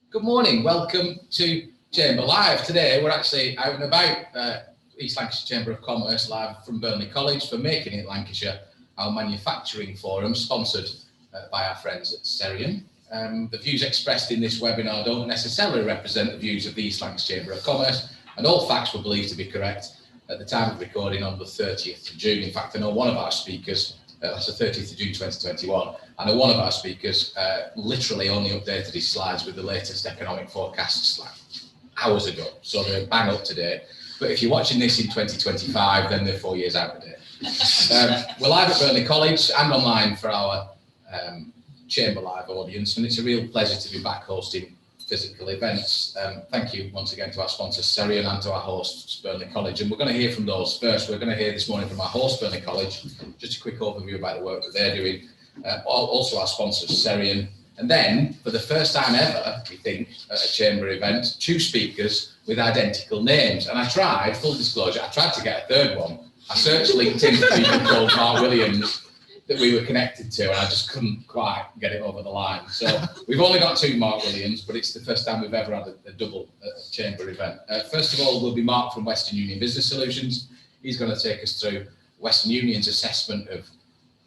Good morning, welcome to Chamber Live. Today we're actually out and about East Lancashire Chamber of Commerce live from Burnley College for Making It Lancashire, our manufacturing forum sponsored by our friends at Serian. The views expressed in this webinar don't necessarily represent the views of the East Lancashire Chamber of Commerce, and all facts were believed to be correct at the time of recording on the 30th of June. In fact, I know one of our speakers, that's the 30th of June 2021, I know one of our speakers literally only updated his slides with the latest economic forecasts like hours ago, so they're bang up to date. But if you're watching this in 2025, then they're 4 years out of date. We're live at Burnley College and online for our Chamber Live audience, and it's a real pleasure to be back hosting physical events. Thank you once again to our sponsors Serian and to our hosts Burnley College, and we're going to hear from those first. We're going to hear this morning from our host Burnley College, just a quick overview about the work that they're doing, also our sponsors Serian, and then for the first time ever, we think, at a Chamber event, two speakers with identical names. And I tried, full disclosure, I tried to get a third one. I searched LinkedIn for people called Mark Williams that we were connected to, and I just couldn't quite get it over the line. So we've only got two Mark Williams, but it's the first time we've ever had a double Chamber event. First of all, will be Mark from Western Union Business Solutions. He's going to take us through Western Union's assessment of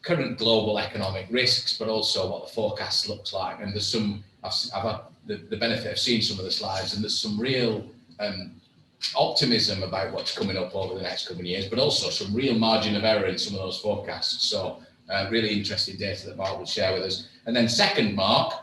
current global economic risks, but also what the forecast looks like. And there's some, I've had the benefit of seeing some of the slides, and there's some real optimism about what's coming up over the next couple of years, but also some real margin of error in some of those forecasts. So really interesting data that Mark will share with us. And then second, Mark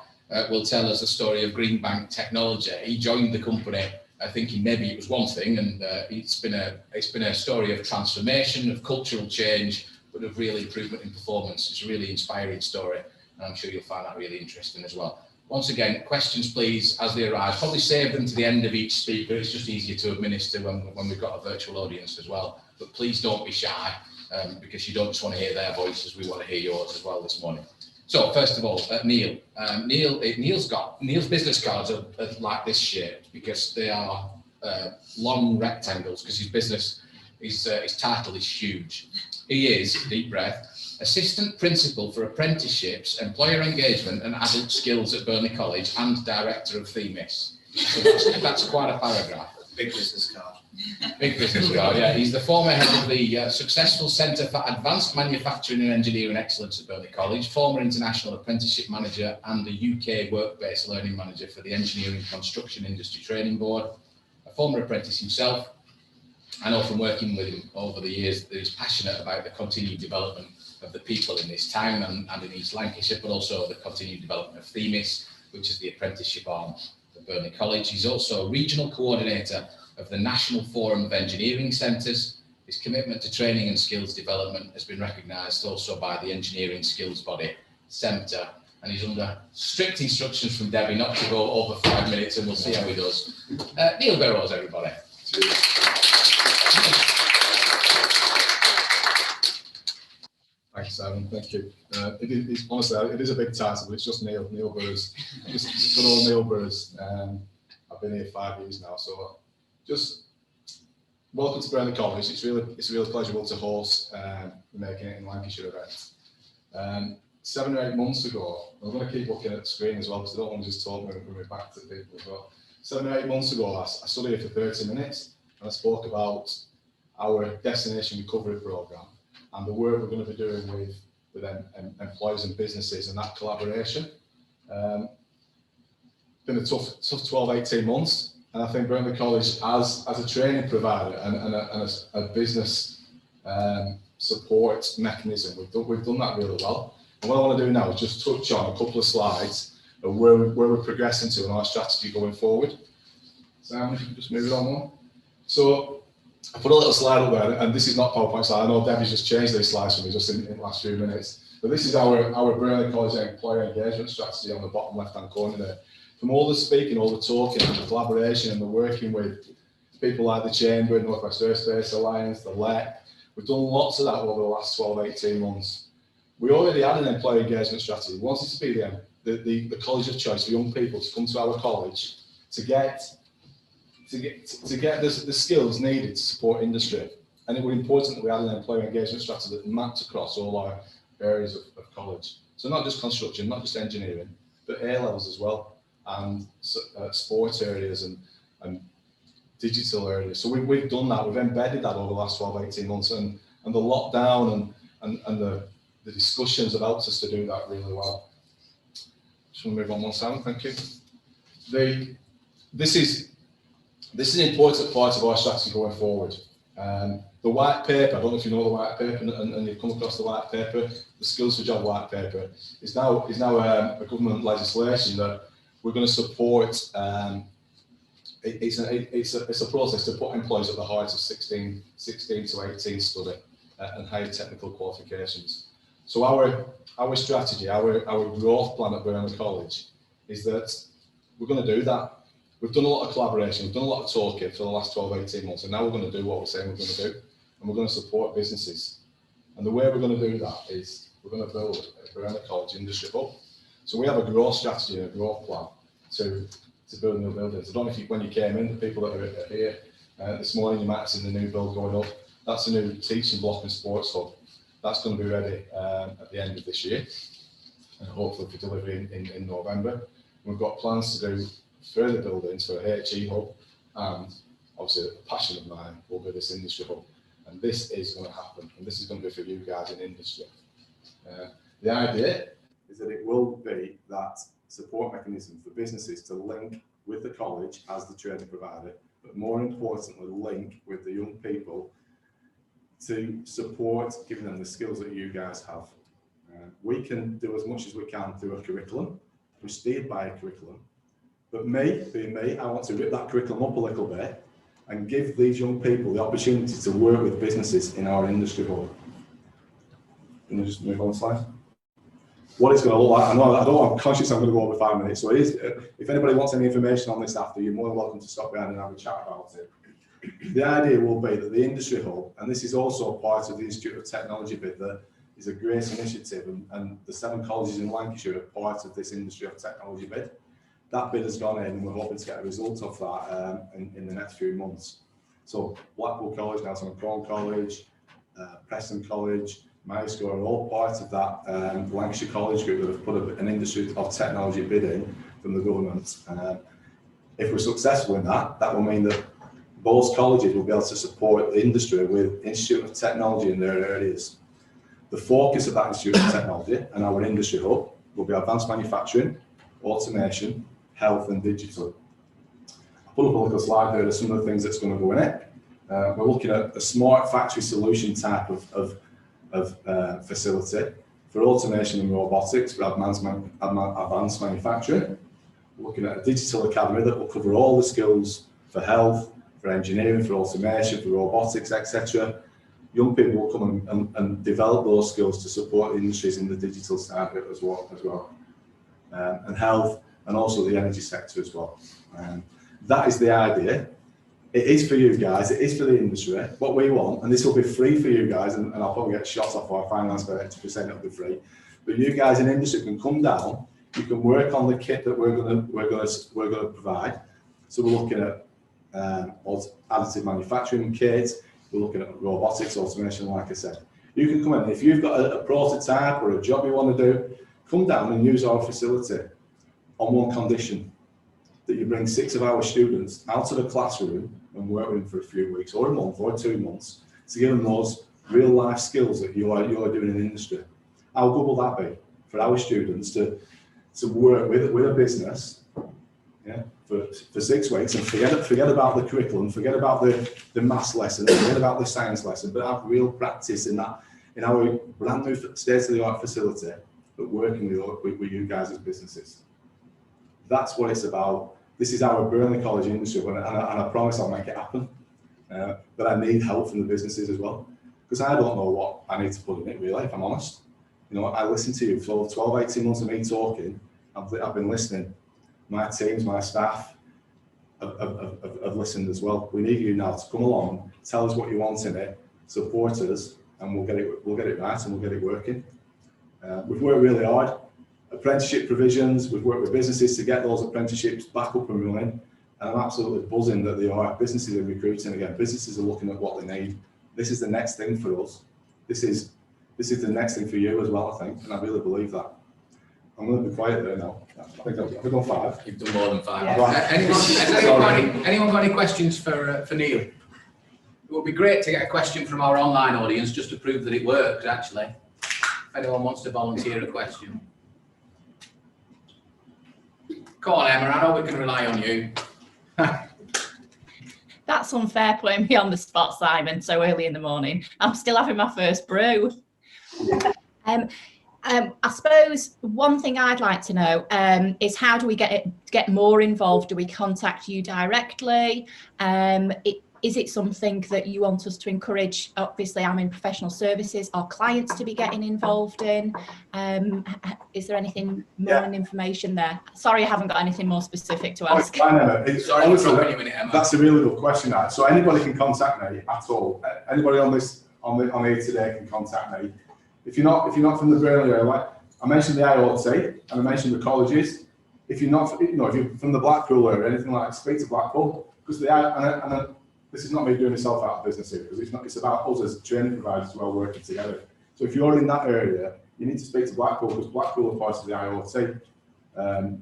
will tell us the story of Greenbank Technology. He joined the company thinking maybe it was one thing, and it's been a story of transformation, of cultural change, but of real improvement in performance. It's a really inspiring story, and I'm sure you'll find that really interesting as well. Once again, questions please as they arise. Probably save them to the end of each speaker. It's just easier to administer when we've got a virtual audience as well. But please don't be shy, because you don't just want to hear their voices, we want to hear yours as well this morning. So first of all, Neil. Neil's business cards are like this shape because they are long rectangles, because his business, his title is huge. He is, deep breath, Assistant Principal for Apprenticeships, Employer Engagement and Adult Skills at Burnley College and Director of Themis. So that's quite a paragraph. Big business card. Big business card, yeah. He's the former head of the successful Centre for Advanced Manufacturing and Engineering Excellence at Burnley College, former International Apprenticeship Manager and the UK Work-Based Learning Manager for the Engineering Construction Industry Training Board, a former apprentice himself. I know from working with him over the years that he's passionate about the continued development of the people in this town and in East Lancashire, but also the continued development of Themis, which is the apprenticeship arm at Burnley College. He's also regional coordinator of the National Forum of Engineering Centres. His commitment to training and skills development has been recognised also by the engineering skills body, CEMTA, and he's under strict instructions from Debbie not to go over 5 minutes, and we'll see how he does. Neil Burrows, everybody. Thanks, Simon. Thank you. Honestly, it is a big title, but it's just Neil Burrows. Just good old Neil Burrows. I've been here 5 years now, so just welcome to Burnley College. It's really pleasurable to host the Making It in Lancashire event. 7 or 8 months ago, I'm going to keep looking at the screen as well because I don't want to just talk when we're back to the people as well. 7 or 8 months ago, I stood here for 30 minutes and I spoke about our destination recovery programme and the work we're going to be doing with employers and businesses and that collaboration. Been a tough 12, 18 months, and I think Burnley College as a training provider and a business support mechanism, we've done that really well. And what I want to do now is just touch on a couple of slides of where we're progressing to in our strategy going forward. Sam, if you can just move it on one. So I put a little slide up there, and this is not PowerPoint slide. I know Debbie's just changed these slides for me just in the last few minutes. But this is our Burnley College employer engagement strategy on the bottom left-hand corner there. From all the speaking, all the talking, and the collaboration, and the working with people like the Chamber, North West Airspace Alliance, the LEC, we've done lots of that over the last 12, 18 months. We already had an employer engagement strategy. We wanted to be the college of choice for young people to come to our college to get the skills needed to support industry. And it was important that we had an employer engagement strategy that mapped across all our areas of college. So not just construction, not just engineering, but A levels as well. and sports areas and digital areas. So we've done that. We've embedded that over the last 12, 18 months, and the lockdown and the discussions have helped us to do that really well. Just want to move on one second, thank you. This is an important part of our strategy going forward. The white paper, I don't know if you know the white paper and you've come across the white paper, the Skills for Job white paper, is now a government legislation that we're going to support. It's a process to put employees at the height of 16 to 18 study and higher technical qualifications. So our strategy, our growth plan at Burnley College is that we're going to do that. We've done a lot of collaboration, we've done a lot of talking for the last 12, 18 months, and now we're going to do what we're saying we're going to do, and we're going to support businesses. And the way we're going to do that is we're going to build a Burnley College industry hub. So we have a growth strategy and a growth plan to build new buildings. I don't know if when you came in, the people that are here this morning, you might have seen the new build going up. That's a new teaching block and sports hub. That's going to be ready at the end of this year, and hopefully for delivery in November. We've got plans to do further buildings for a HE hub, and obviously a passion of mine will be this industry hub. And this is going to happen, and this is going to be for you guys in industry. The idea is that it will be that support mechanism for businesses to link with the college as the training provider, but more importantly, link with the young people to support giving them the skills that you guys have. We can do as much as we can through a curriculum. We're steered by a curriculum. But me, being me, I want to rip that curriculum up a little bit and give these young people the opportunity to work with businesses in our industry hub. Can you just move on slide? What it's going to look like, I'm conscious I'm going to go over 5 minutes, so it is, if anybody wants any information on this after, you're more than welcome to stop behind and have a chat about it. The idea will be that the industry hub, and this is also part of the Institute of Technology bid, that is a great initiative, and the 7 colleges in Lancashire are part of this Industry of Technology bid. That bid has gone in, and we're hoping to get a result of that in the next few months. So Blackpool College, Nelson-on-Corn College, Preston College, Mayscore are all part of that Lancashire College group that have put an Industry of Technology bid in from the government. If we're successful in that, that will mean that those colleges will be able to support the industry with Institute of Technology in their areas. The focus of that Institute of Technology and our industry hub will be advanced manufacturing, automation, health and digital. I'll put up a little slide here of some of the things that's going to go in it. We're looking at a smart factory solution type of facility for automation and robotics for advanced manufacturing. We're looking at a digital academy that will cover all the skills for health, for engineering, for automation, for robotics, etc. Young people will come and develop those skills to support the industries in the digital side of it as well. And health, and also the energy sector as well. That is the idea. It is for you guys, it is for the industry. What we want, and this will be free for you guys, and I'll probably get shot off our finance director for saying it'll be free, but you guys in industry can come down, you can work on the kit that we're going to provide. So we're looking at additive manufacturing kits, we're looking at robotics, automation, like I said. You can come in, if you've got a prototype or a job you want to do, come down and use our facility on one condition, that you bring 6 of our students out of the classroom and work with them for a few weeks or a month or 2 months to give them those real life skills that you're doing in industry. How good will that be for our students to work with a business, yeah, for 6 weeks and forget about the curriculum, forget about the maths lesson, forget about the science lesson, but have real practice in our brand new state-of-the-art facility, but working with you guys as businesses. That's what it's about. This is our Burnley College industry, and I promise I'll make it happen. But I need help from the businesses as well, because I don't know what I need to put in it, really, if I'm honest. You know, I listen to you for 12, 18 months of me talking. I've been listening. My teams, my staff have listened as well. We need you now to come along, tell us what you want in it, support us, and we'll get it right and we'll get it working. We've worked really hard. Apprenticeship provisions, we've worked with businesses to get those apprenticeships back up and running, and I'm absolutely buzzing that they are. Businesses are recruiting again, businesses are looking at what they need. This is the next thing for us. This is the next thing for you as well, I think, and I really believe that. I'm going to be quiet there now. I think I've done 5. You've done more than 5. Yeah. Anyone got any questions for Neil? It would be great to get a question from our online audience just to prove that it works, actually. If anyone wants to volunteer a question. Come on, Emma, I know we can rely on you. That's unfair putting me on the spot, Simon, so early in the morning. I'm still having my first brew. I suppose one thing I'd like to know is how do we get more involved? Do we contact you directly? Is it something that you want us to encourage? Obviously, I'm in professional services. Our clients to be getting involved in. Is there anything more information there? Sorry, I haven't got anything more specific to ask. That's a really good question. So anybody can contact me at all. Anybody on here today can contact me. If you're not from the Burnley area, I mentioned the IoT and I mentioned the colleges. If you're not, if you're from the Blackpool area, anything like that, speak to Blackpool, because this is not me doing myself out of business here, because it's about us as training providers as well working together. So if you're in that area, you need to speak to Blackpool, because Blackpool are part of the IoT,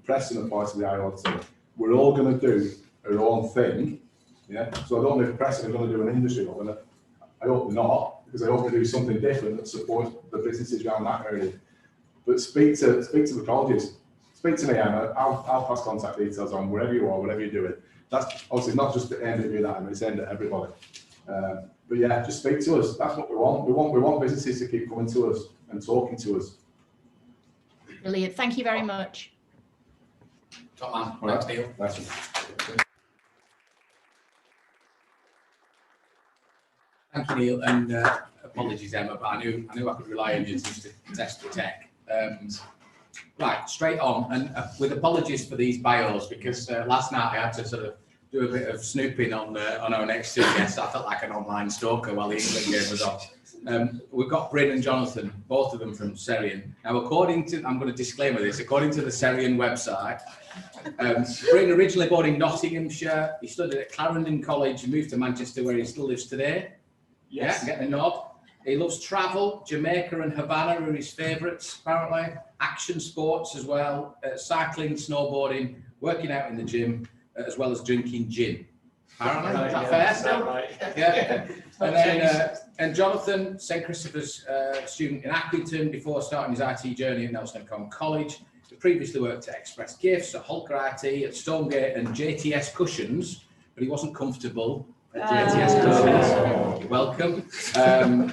Preston are part of the IoT. We're all going to do our own thing, yeah. So I don't know if Preston are going to do an industry or not. I hope they're not, because I hope they do something different that supports the businesses around that area. But speak to the colleges. Speak to me, Emma. I'll pass contact details on wherever you are, whatever you're doing. That's obviously not just aimed at you, that it's aimed at everybody. But yeah, just speak to us. That's what we want. We want businesses to keep coming to us and talking to us. Brilliant. Thank you very much. Top man. Thanks, Neil. Nice. Thank you, Neil, and apologies, Emma, but I knew I could rely on you just to test the tech. Right, straight on, and with apologies for these bios, because last night I had to sort of do a bit of snooping on our next 2 guests. I felt like an online stalker while the England game was on. We've got Bryn and Jonathan, both of them from Serian. Now, I'm going to disclaimer this, according to the Serian website, Bryn originally born in Nottinghamshire. He studied at Clarendon College and moved to Manchester, where he still lives today. Yes. Yeah, getting a nod. He loves travel. Jamaica and Havana are his favourites, apparently. Action sports as well, cycling, snowboarding, working out in the gym, as well as drinking gin. Apparently, is that fair still? Right. Yeah. And then, and Jonathan, St Christopher's student in Accrington before starting his IT journey at Nelson College. He previously worked at Express Gifts, at Holker IT, at Stonegate and JTS Cushions, but he wasn't comfortable at JTS Cushions. You're welcome. From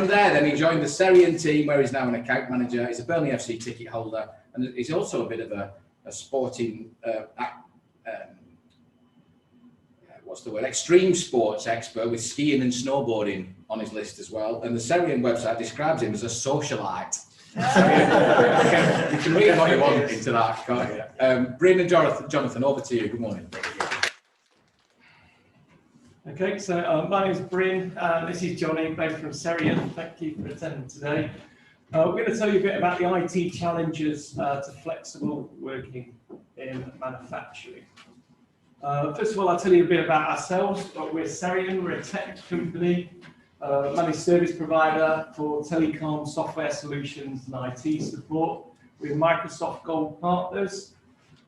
there, then he joined the Serian team, where he's now an account manager. He's a Burnley FC ticket holder, and he's also a bit of a sporting, extreme sports expert with skiing and snowboarding on his list as well. And the Serian website describes him as a socialite. You can read what you want into that, can't you? Bryn and Jonathan, over to you. Good morning. Okay, so my name is Bryn, this is Johnny, both from Serian. Thank you for attending today. We're going to tell you a bit about the IT challenges to flexible working in manufacturing. First of all, I'll tell you a bit about ourselves. We're Serian, we're a tech company, managed service provider for telecom software solutions and IT support. We're Microsoft Gold partners.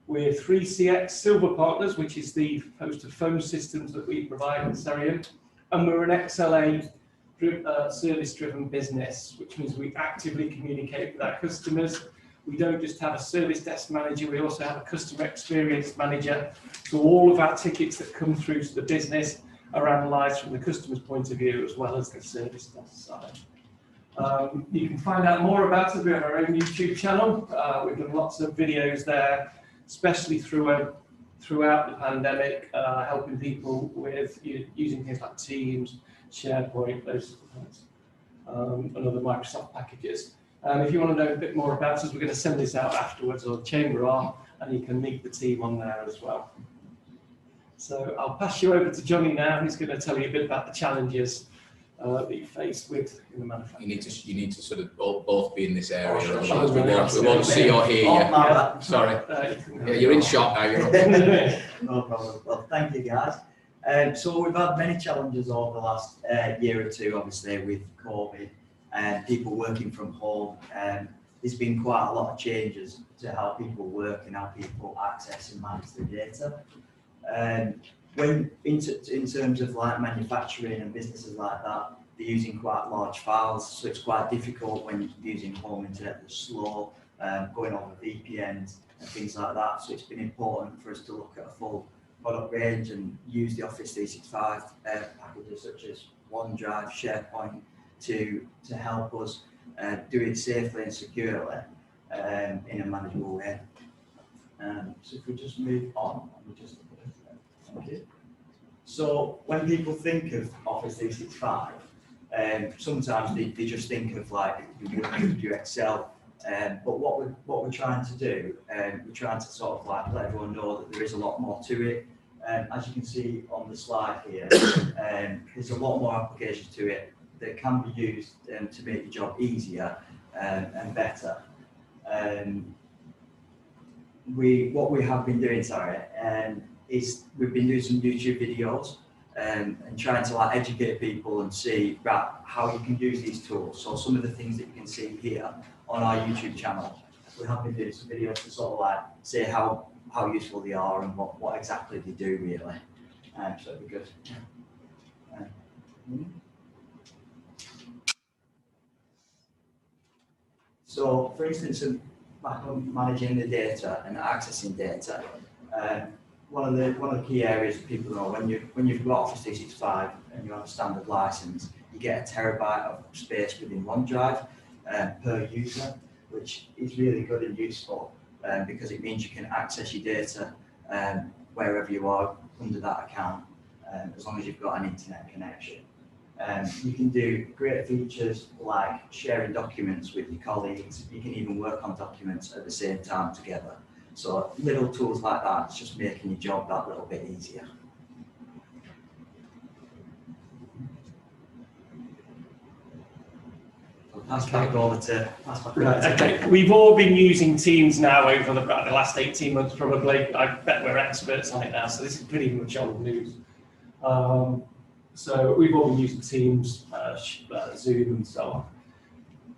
We're 3CX Silver partners, which is the host of phone systems that we provide at Serian. And we're an XLA service-driven business, which means we actively communicate with our customers. We don't just have a service desk manager, we also have a customer experience manager. So all of our tickets that come through to the business are analysed from the customer's point of view, as well as the service desk side. You can find out more about us. We have our own YouTube channel. We've done lots of videos there, especially throughout the pandemic, helping people with using things like Teams, SharePoint, those sort of things, and other Microsoft packages. If you want to know a bit more about us, we're going to send this out afterwards, or the Chamber are, and you can meet the team on there as well. So I'll pass you over to Johnny now. He's going to tell you a bit about the challenges that you face with in the manufacturing. You need to sort of both be in this area. Sure. We want to see or hear you. Sorry. Yeah, you're in shock now. No problem. Well, thank you, guys. So we've had many challenges over the last year or two, obviously, with COVID and people working from home. there's been quite a lot of changes to how people work and how people access and manage their data. When in terms of like manufacturing and businesses like that, they're using quite large files, so it's quite difficult when you're using home internet that's slow, going over VPNs and things like that. So it's been important for us to look at a full product range and use the Office 365 packages such as OneDrive, SharePoint to help us do it safely and securely in a manageable way. So if we just move on, thank you. So when people think of Office 365, sometimes they just think of like your Excel. But what we're trying to do, we're trying to sort of like let everyone know that there is a lot more to it. As you can see on the slide here, there's a lot more applications to it that can be used to make your job easier and better. What we have been doing, is we've been doing some YouTube videos and trying to like educate people and see how you can use these tools. So some of the things that you can see here on our YouTube channel, we have been doing some videos to sort of like say how useful they are and what exactly they do really. So it'd be good. So for instance, back on managing the data and accessing data, one of the key areas that people know when you've got Office 365 and you're on a standard license, you get a terabyte of space within OneDrive per user, which is really good and useful because it means you can access your data wherever you are under that account, as long as you've got an internet connection. You can do great features like sharing documents with your colleagues. You can even work on documents at the same time together. So little tools like that, it's just making your job that little bit easier. Pass back over to Okay, we've all been using Teams now over the last 18 months probably. I bet we're experts on it now, so this is pretty much old news. So we've all been using Teams, Zoom and so on.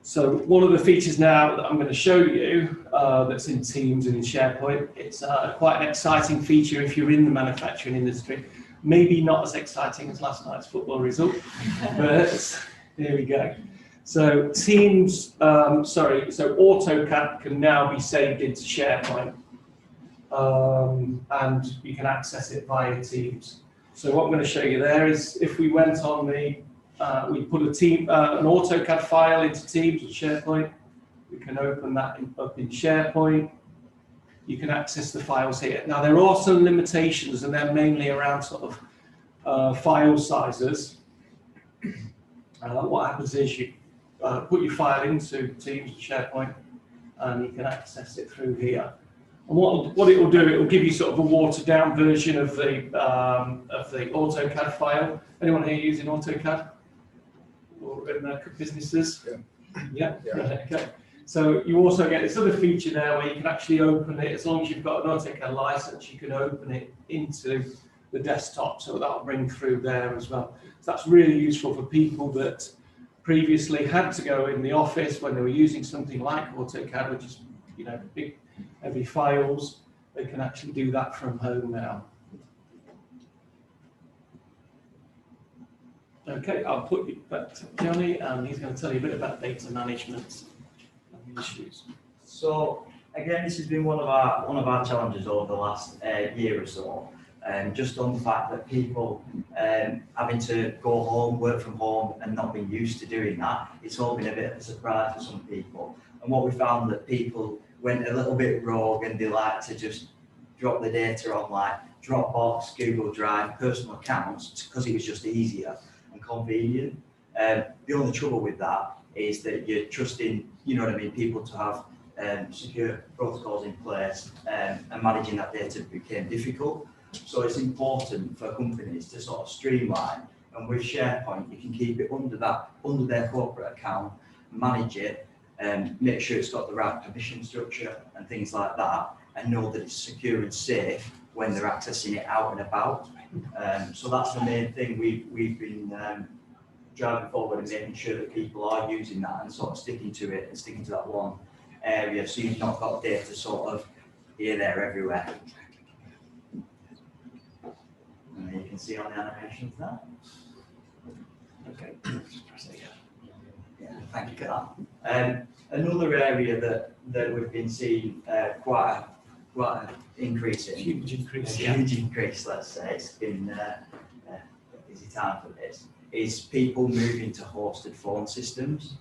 So one of the features now that I'm going to show you that's in Teams and in SharePoint, it's quite an exciting feature if you're in the manufacturing industry. Maybe not as exciting as last night's football result, but here we go. So Teams, so AutoCAD can now be saved into SharePoint, and you can access it via Teams. So what I'm going to show you there is if we went on the, we put an AutoCAD file into Teams and SharePoint, we can open that up in SharePoint. You can access the files here. Now there are some limitations, and they're mainly around sort of file sizes. What happens is you put your file into Teams and SharePoint, and you can access it through here. And what it will do, it will give you sort of a watered down version of the AutoCAD file. Anyone here using AutoCAD or in their businesses? Yeah. Okay. So you also get this other feature there where you can actually open it, as long as you've got an AutoCAD license, you can open it into the desktop, so that'll bring through there as well. So that's really useful for people that previously had to go in the office when they were using something like AutoCAD, which is, you know, big, heavy files. They can actually do that from home now. Okay, I'll put you back to Johnny, and he's going to tell you a bit about data management and the issues. So again, this has been one of our challenges over the last year or so. Just on the fact that people having to go home, work from home, and not being used to doing that, it's all been a bit of a surprise for some people. And what we found that people went a little bit rogue, and they like to just drop the data on like Dropbox, Google Drive, personal accounts, because it was just easier and convenient. The only trouble with that is that you're trusting, you know what I mean, people to have secure protocols in place, and managing that data became difficult. So it's important for companies to sort of streamline, and with SharePoint you can keep it under their corporate account, manage it, and make sure it's got the right permission structure and things like that, and know that it's secure and safe when they're accessing it out and about. So that's the main thing we've been driving forward, and making sure that people are using that and sort of sticking to it and sticking to that one area, so you've not got data sort of here, there, everywhere. And you can see on the animations now. Okay. Yeah, thank you for that. Another area that we've been seeing quite an increase in, Huge increase. huge increase, let's say, it's been a busy time for this, is people moving to hosted phone systems.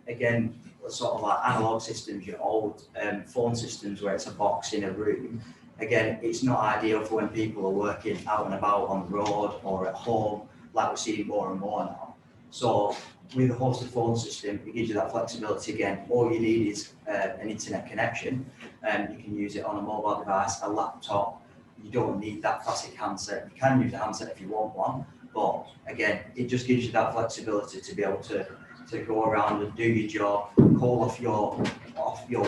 Again, sort of like analog systems, your old phone systems where it's a box in a room. Again, it's not ideal for when people are working out and about on the road or at home, like we're seeing more and more now. So with a hosted phone system, it gives you that flexibility again. All you need is an internet connection, and you can use it on a mobile device, a laptop. You don't need that classic handset. You can use a handset if you want one, but again, it just gives you that flexibility to be able to go around and do your job, call off your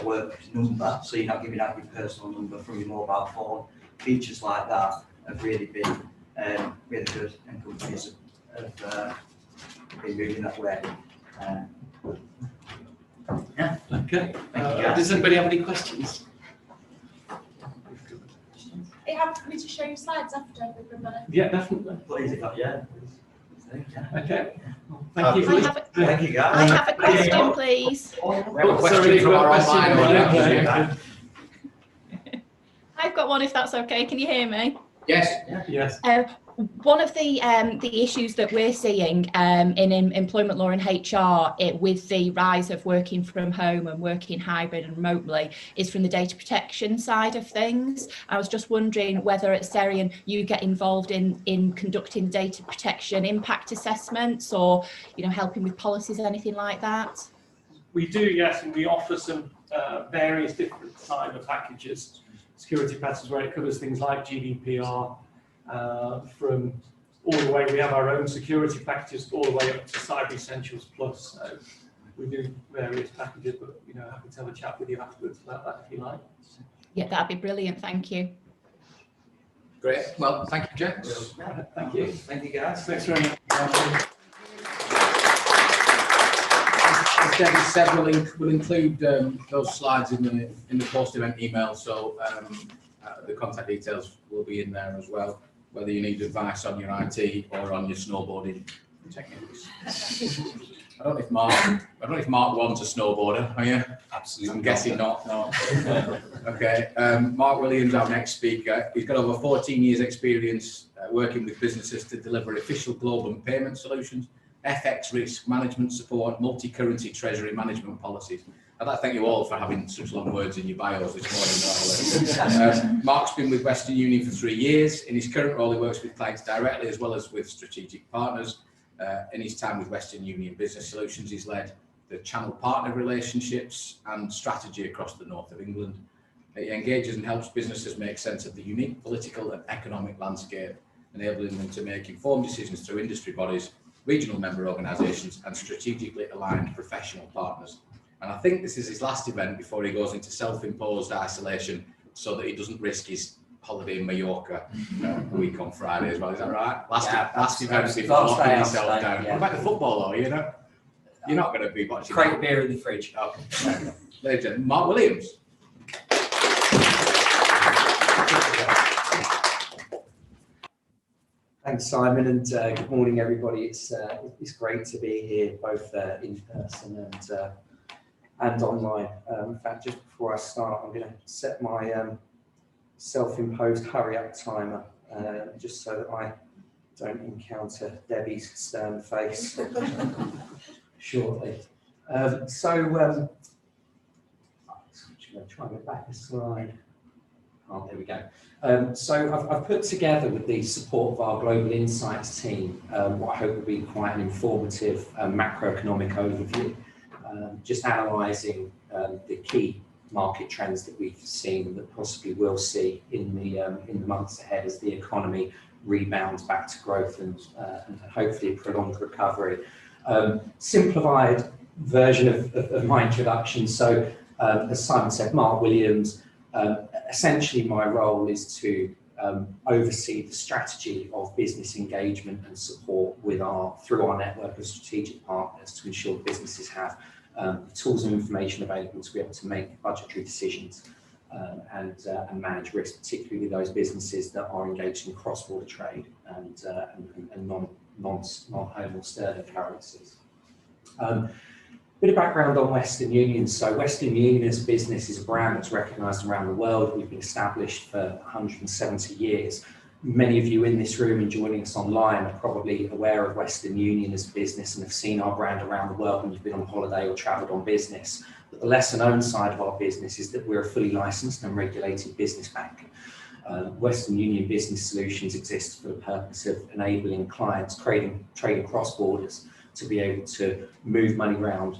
work number, so you're not giving out your personal number from your mobile phone. Features like that have really been really good, and companies have been moving that way. Yeah. Okay. Thank you, guys. Does anybody have any questions? Are you happy for me to show you slides after everybody? Yeah, definitely. Please, yeah. Okay. Well, thank you. I have a- Thank you, guys. I have a question, please. We have a Oh, question sorry, from we've got our a question. online audience. Okay. I've got one, if that's okay. Can you hear me? Yes. Yes. One of the issues that we're seeing in employment law and HR with the rise of working from home and working hybrid and remotely is from the data protection side of things. I was just wondering whether at Serian you get involved in conducting data protection impact assessments, or helping with policies, anything like that. We do, yes, and we offer some various different cyber packages, security packages where it covers things like GDPR, from all the way, we have our own security packages all the way up to Cyber Essentials Plus. So we do various packages, but happy to have a chat with you afterwards about that if you like. Yeah, that'd be brilliant. Thank you. Great. Well, thank you, gents. Thank you. Thank you, guys. Thanks very much. As Debbie said, we'll include those slides in the post-event email, so the contact details will be in there as well, whether you need advice on your IT or on your snowboarding techniques. I don't know if Mark wants a snowboarder, are you? Absolutely. I'm guessing not. No. Okay. Mark Williams, our next speaker. He's got over 14 years experience working with businesses to deliver official global payment solutions, FX risk management support, multi-currency treasury management policies. I'd like to thank you all for having such long words in your bios this morning. Mark's been with Western Union for 3 years. In his current role, he works with clients directly as well as with strategic partners. In his time with Western Union Business Solutions, he's led the channel partner relationships and strategy across the north of England. He engages and helps businesses make sense of the unique political and economic landscape, enabling them to make informed decisions through industry bodies, regional member organisations and strategically aligned professional partners. And I think this is his last event before he goes into self-imposed isolation so that he doesn't risk his holiday in Mallorca a week on Friday as well. Is that right? Last event before locking yourself down. Yeah. What about the football though, You're not going to be watching. Crate beer in the fridge. Okay. Ladies and gentlemen, Mark Williams. Thanks, Simon, and good morning, everybody. It's great to be here, both in person and online. In fact, just before I start, I'm going to set my self-imposed hurry-up timer, just so that I don't encounter Debbie's stern face shortly. I'm just going to try and get back the slide. Oh, there we go. So I've put together, with the support of our Global Insights team, what I hope will be quite an informative macroeconomic overview, just analysing the key market trends that we've seen, that possibly will see in the months ahead as the economy rebounds back to growth and hopefully a prolonged recovery. Simplified version of my introduction. So as Simon said, Mark Williams. Essentially, my role is to oversee the strategy of business engagement and support through our network of strategic partners to ensure businesses have tools and information available to be able to make budgetary decisions and manage risk, particularly those businesses that are engaged in cross-border trade and non-home or sterling currencies. Bit of background on Western Union. So Western Union as a business is a brand that's recognised around the world. We've been established for 170 years. Many of you in this room and joining us online are probably aware of Western Union as a business and have seen our brand around the world when you've been on holiday or travelled on business. But the lesser known side of our business is that we're a fully licensed and regulated business bank. Western Union Business Solutions exists for the purpose of enabling clients trading cross borders to be able to move money around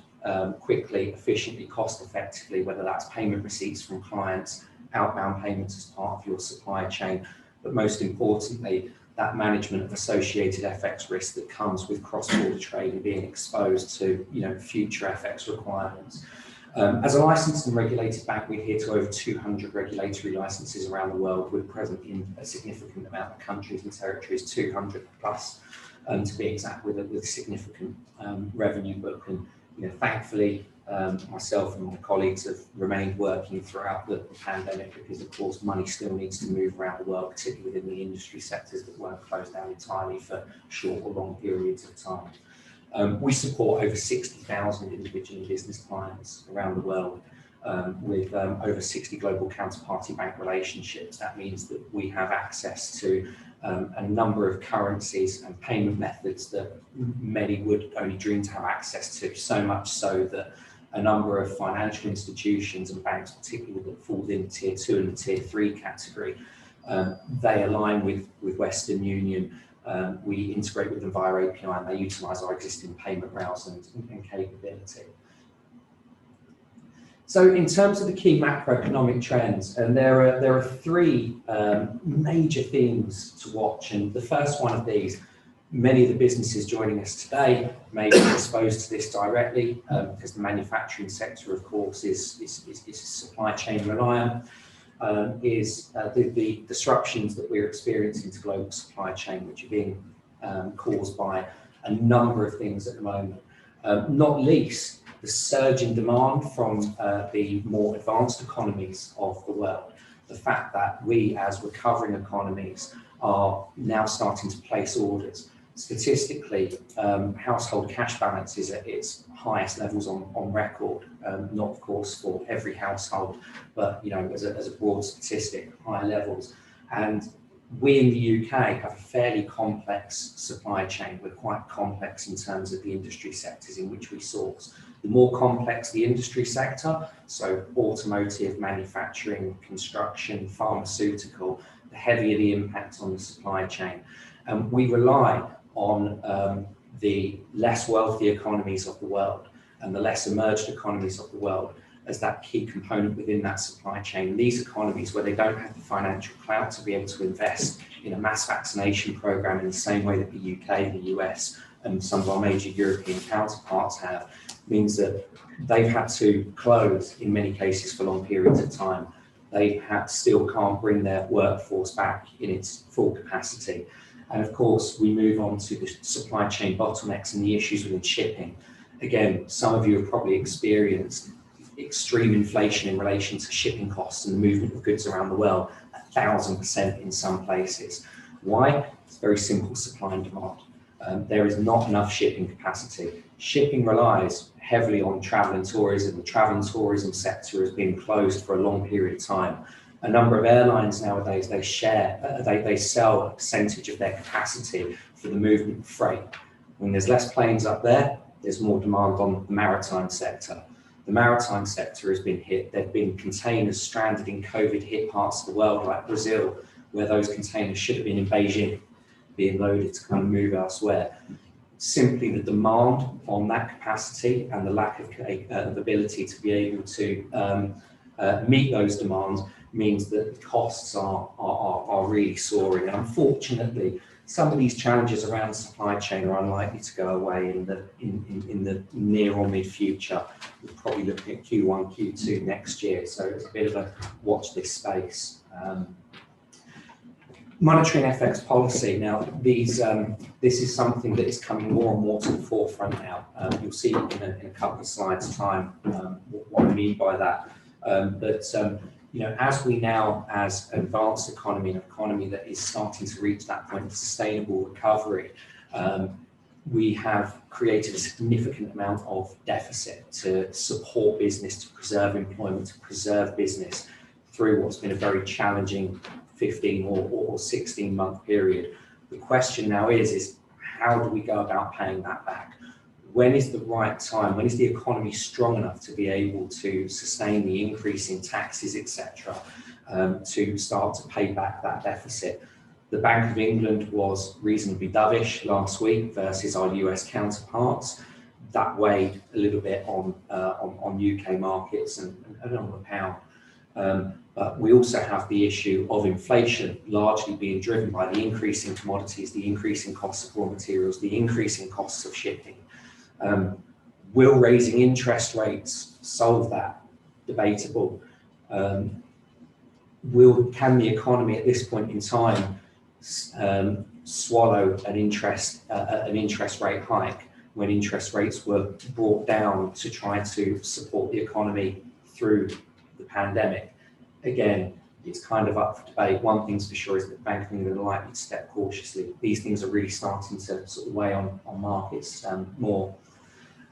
quickly, efficiently, cost effectively, whether that's payment receipts from clients, outbound payments as part of your supply chain, but most importantly, that management of associated FX risk that comes with cross-border trade and being exposed to future FX requirements. As a licensed and regulated bank, we adhere to over 200 regulatory licenses around the world. We're present in a significant amount of countries and territories, 200 plus, to be exact, with a significant revenue book. And thankfully, myself and my colleagues have remained working throughout the pandemic because, of course, money still needs to move around the world, particularly within the industry sectors that weren't closed down entirely for short or long periods of time. We support over 60,000 individual and business clients around the world with over 60 global counterparty bank relationships. That means that we have access to a number of currencies and payment methods that many would only dream to have access to, so much so that a number of financial institutions and banks, particularly that fall in tier 2 and the tier 3 category, they align with Western Union. We integrate with them via API and they utilise our existing payment rails and capability. So in terms of the key macroeconomic trends, and there are three major themes to watch, and the first one of these, many of the businesses joining us today may be exposed to this directly because the manufacturing sector, of course, is supply chain reliant, is the disruptions that we're experiencing to global supply chain, which are being caused by a number of things at the moment, not least the surge in demand from the more advanced economies of the world. The fact that we, as recovering economies, are now starting to place orders. Statistically, household cash balance is at its highest levels on record, not of course for every household, but as a broad statistic, high levels. And we in the UK have a fairly complex supply chain. We're quite complex in terms of the industry sectors in which we source. The more complex the industry sector, so automotive, manufacturing, construction, pharmaceutical, the heavier the impact on the supply chain. And we rely on the less wealthy economies of the world and the less emerged economies of the world as that key component within that supply chain. These economies where they don't have the financial clout to be able to invest in a mass vaccination program in the same way that the UK, the US, and some of our major European counterparts have, means that they've had to close in many cases for long periods of time. They still can't bring their workforce back in its full capacity. And of course, we move on to the supply chain bottlenecks and the issues within shipping. Again, some of you have probably experienced extreme inflation in relation to shipping costs and the movement of goods around the world, 1,000% in some places. Why? It's very simple: supply and demand. There is not enough shipping capacity. Shipping relies heavily on travel and tourism. The travel and tourism sector has been closed for a long period of time. A number of airlines nowadays, they sell a percentage of their capacity for the movement of freight. When there's less planes up there, there's more demand on the maritime sector. The maritime sector has been hit. There have been containers stranded in COVID-hit parts of the world, like Brazil, where those containers should have been in Beijing, being loaded to kind of move elsewhere. Simply the demand on that capacity and the lack of ability to be able to meet those demands means that the costs are really soaring. And unfortunately, some of these challenges around supply chain are unlikely to go away in the near or mid future. We're probably looking at Q1, Q2 next year. So it's a bit of a watch this space. Monetary and FX policy. Now, this is something that is coming more and more to the forefront now. You'll see in a couple of slides' time what I mean by that. You know, as we now, as an advanced economy, an economy that is starting to reach that point of sustainable recovery, we have created a significant amount of deficit to support business, to preserve employment, to preserve business through what's been a very challenging 15 or 16-month period. The question now is how do we go about paying that back? When is the right time? When is the economy strong enough to be able to sustain the increase in taxes, etc., to start to pay back that deficit? The Bank of England was reasonably dovish last week versus our US counterparts. That weighed a little bit on UK markets and on the pound. But we also have the issue of inflation largely being driven by the increase in commodities, the increase in costs of raw materials, the increase in costs of shipping. Will raising interest rates solve that? Debatable. Can the economy at this point in time swallow an interest rate hike when interest rates were brought down to try to support the economy through the pandemic? Again, it's kind of up for debate. One thing's for sure is that the Bank of England are likely to step cautiously. These things are really starting to sort of weigh on markets more.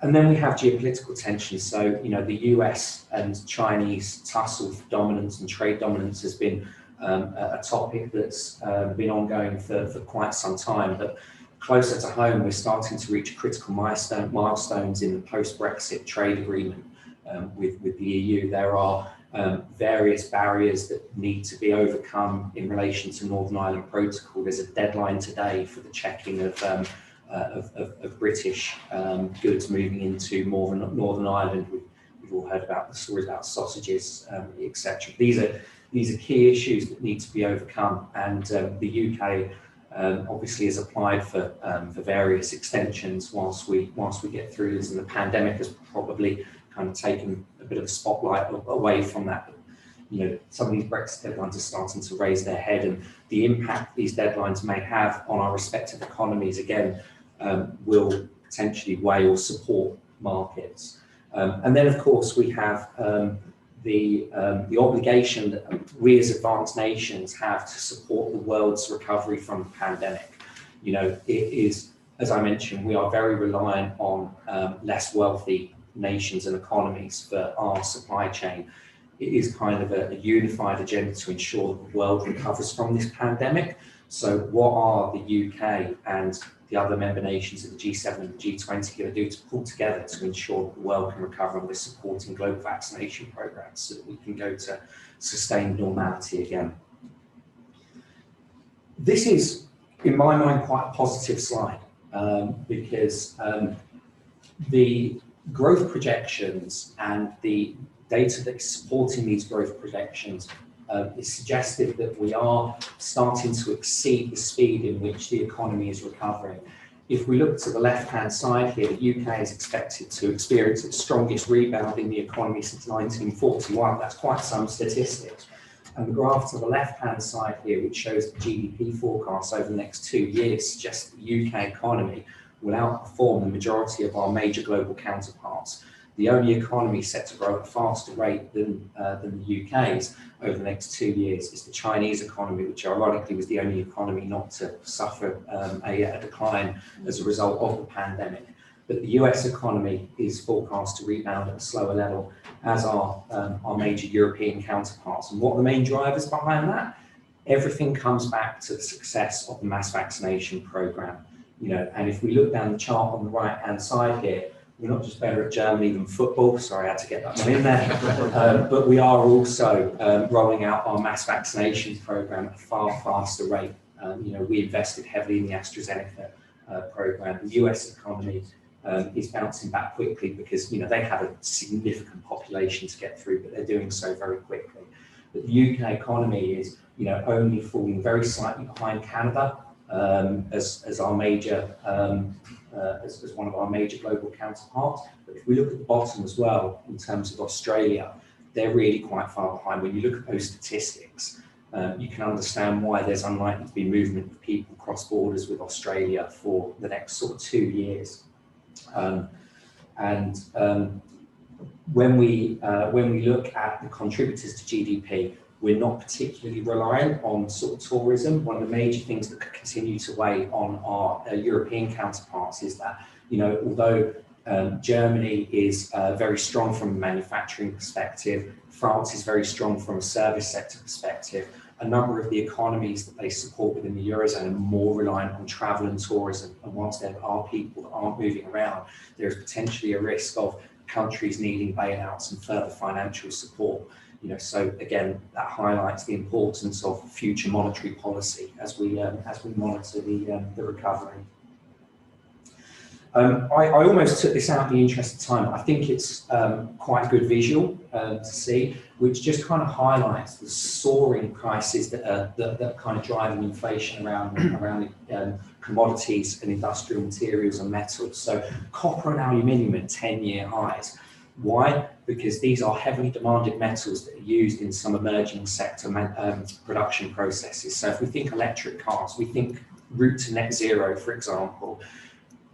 And then we have geopolitical tensions. So, you know, the US and Chinese tussle for dominance and trade dominance has been a topic that's been ongoing for quite some time. But closer to home, we're starting to reach critical milestones in the post-Brexit trade agreement with the EU. There are various barriers that need to be overcome in relation to Northern Ireland Protocol. There's a deadline today for the checking of British goods moving into Northern Ireland. We've all heard about the stories about sausages, etc. These are key issues that need to be overcome, and the UK obviously has applied for various extensions whilst we get through this, and the pandemic has probably kind of taken a bit of a spotlight away from that. You know, some of these Brexit deadlines are starting to raise their head, and the impact these deadlines may have on our respective economies, again, will potentially weigh or support markets. And then, of course, we have the obligation that we as advanced nations have to support the world's recovery from the pandemic. You know, it is, as I mentioned, we are very reliant on less wealthy nations and economies for our supply chain. It is kind of a unified agenda to ensure that the world recovers from this pandemic. So what are the UK and the other member nations of the G7 and the G20 going to do to pull together to ensure that the world can recover, and we're supporting global vaccination programs so that we can go to sustained normality again? This is, in my mind, quite a positive slide because the growth projections and the data that is supporting these growth projections is suggestive that we are starting to exceed the speed in which the economy is recovering. If we look to the left-hand side here, the UK is expected to experience its strongest rebound in the economy since 1941. That's quite some statistics. And the graph to the left-hand side here, which shows the GDP forecast over the next 2 years, suggests that the UK economy will outperform the majority of our major global counterparts. The only economy set to grow at a faster rate than the UK's over the next 2 years is the Chinese economy, which ironically was the only economy not to suffer a decline as a result of the pandemic. But the US economy is forecast to rebound at a slower level, as are our major European counterparts. And what are the main drivers behind that? Everything comes back to the success of the mass vaccination program. You know, and if we look down the chart on the right-hand side here, we're not just better at Germany than football. Sorry, I had to get that one in there. But we are also rolling out our mass vaccination program at a far faster rate. You know, we invested heavily in the AstraZeneca program. The US economy is bouncing back quickly because, you know, they have a significant population to get through, but they're doing so very quickly. But the UK economy is, you know, only falling very slightly behind Canada as our major as one of our major global counterparts. But if we look at the bottom as well, in terms of Australia, they're really quite far behind. When you look at those statistics, you can understand why there's unlikely to be movement of people cross borders with Australia for the next sort of 2 years. When we look at the contributors to GDP, we're not particularly reliant on sort of tourism. One of the major things that could continue to weigh on our European counterparts is that, you know, although Germany is very strong from a manufacturing perspective, France is very strong from a service sector perspective, a number of the economies that they support within the Eurozone are more reliant on travel and tourism. And once there are people that aren't moving around, there is potentially a risk of countries needing bailouts and further financial support. You know, so again, that highlights the importance of future monetary policy as we monitor the recovery. I almost took this out in the interest of time. I think it's quite a good visual to see, which just kind of highlights the soaring prices that are kind of driving inflation around commodities and industrial materials and metals. So copper and aluminium at 10-year highs. Why? Because these are heavily demanded metals that are used in some emerging sector production processes. So if we think electric cars, we think route to net zero, for example.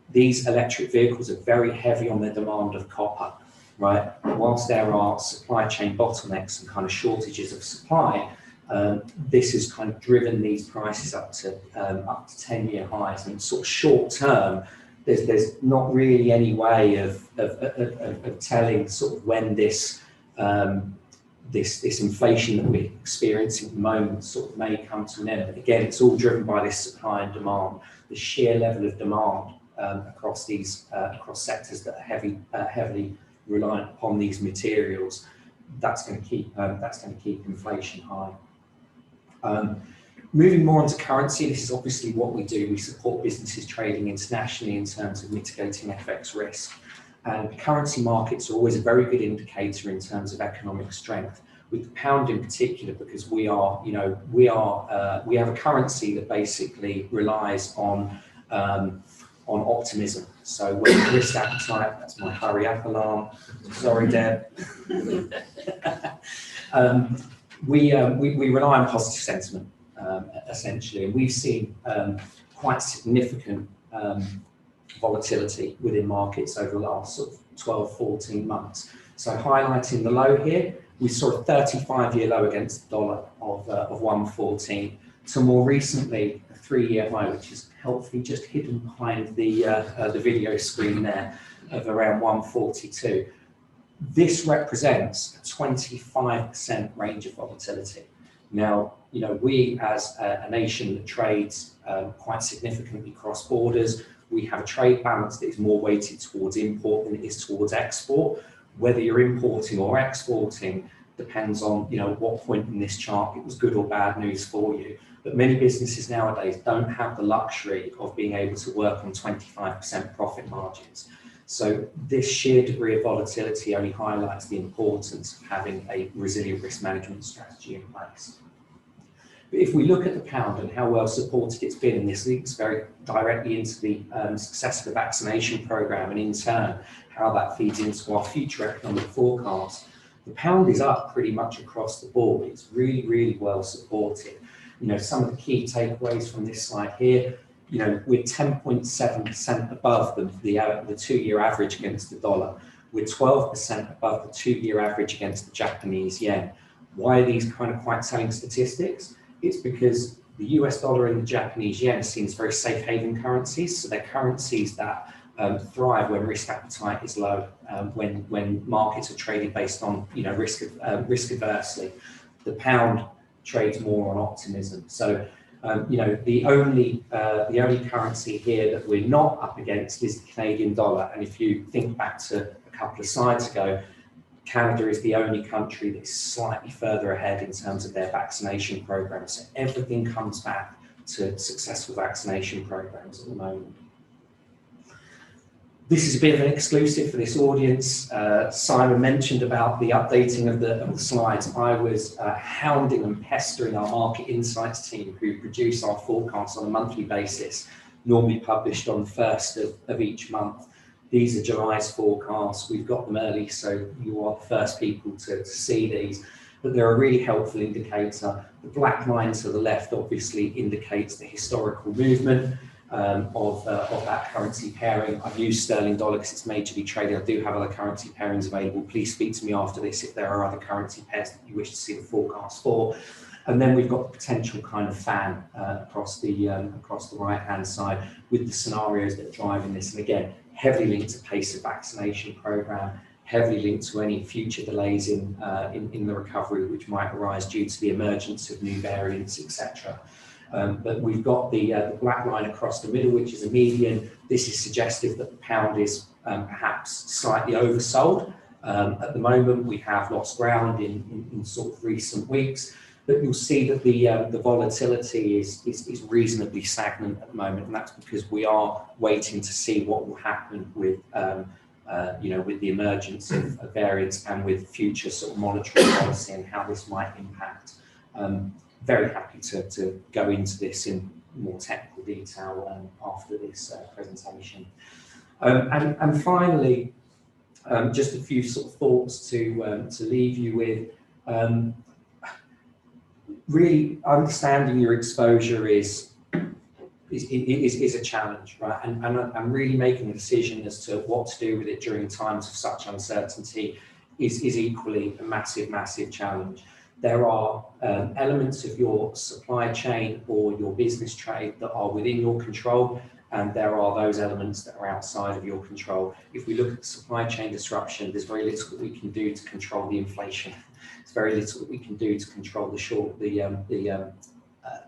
These electric vehicles are very heavy on the demand of copper, right? Whilst there are supply chain bottlenecks and kind of shortages of supply, this has kind of driven these prices up to 10-year highs. And sort of short term, there's not really any way of telling sort of when this inflation that we're experiencing at the moment sort of may come to an end. But again, it's all driven by this supply and demand, the sheer level of demand across sectors that are heavily reliant upon these materials. That's going to keep inflation high. Moving more onto currency, this is obviously what we do. We support businesses trading internationally in terms of mitigating FX risk. And currency markets are always a very good indicator in terms of economic strength, with the pound in particular, because we have a currency that basically relies on optimism. So when risk appetite, that's my hurry up alarm. Sorry, Deb. We rely on positive sentiment, essentially, and we've seen quite significant volatility within markets over the last sort of 12, 14 months. So highlighting the low here, we saw a 35-year low against the dollar of 114, to more recently a 3-year high, which is helpfully just hidden behind the video screen there, of around 142. This represents a 25% range of volatility. Now, you know, we as a nation that trades quite significantly cross borders, we have a trade balance that is more weighted towards import than it is towards export. Whether you're importing or exporting depends on, you know, what point in this chart it was good or bad news for you. But many businesses nowadays don't have the luxury of being able to work on 25% profit margins. So this sheer degree of volatility only highlights the importance of having a resilient risk management strategy in place. But if we look at the pound and how well supported it's been, and this links very directly into the success of the vaccination programme, and in turn how that feeds into our future economic forecast, the pound is up pretty much across the board. It's really, really well supported. You know, some of the key takeaways from this slide here, you know, we're 10.7% above the 2-year average against the dollar. We're 12% above the 2-year average against the Japanese yen. Why are these kind of quite telling statistics? It's because the US dollar and the Japanese yen are seen as very safe haven currencies. So they're currencies that thrive when risk appetite is low, when markets are traded based on, you know, risk adversely. The pound trades more on optimism. So, you know, the only currency here that we're not up against is the Canadian dollar. And if you think back to a couple of slides ago, Canada is the only country that's slightly further ahead in terms of their vaccination programs. So everything comes back to successful vaccination programs at the moment. This is a bit of an exclusive for this audience. Simon mentioned about the updating of the slides. I was hounding and pestering our market insights team, who produce our forecasts on a monthly basis, normally published on the 1st of each month. These are July's forecasts. We've got them early, so you are the first people to see these. but they're a really helpful indicator. The black line to the left obviously indicates the historical movement of that currency pairing. I've used sterling dollar because it's majorly traded. I do have other currency pairings available. Please speak to me after this if there are other currency pairs that you wish to see the forecast for. And then we've got the potential kind of fan across the right-hand side with the scenarios that are driving this. And again, heavily linked to pace of vaccination program, heavily linked to any future delays in the recovery which might arise due to the emergence of new variants, etc. But we've got the black line across the middle, which is a median. This is suggestive that the pound is perhaps slightly oversold. At the moment, we have lost ground in sort of recent weeks. But you'll see that the volatility is reasonably stagnant at the moment, and that's because we are waiting to see what will happen with with the emergence of variants and with future sort of monetary policy and how this might impact. Very happy to go into this in more technical detail after this presentation. And finally, just a few sort of thoughts to leave you with. Really understanding your exposure is a challenge, right? And really making a decision as to what to do with it during times of such uncertainty is equally a massive challenge. There are elements of your supply chain or your business trade that are within your control, and there are those elements that are outside of your control. If we look at supply chain disruption, there's very little that we can do to control the inflation. There's very little that we can do to control the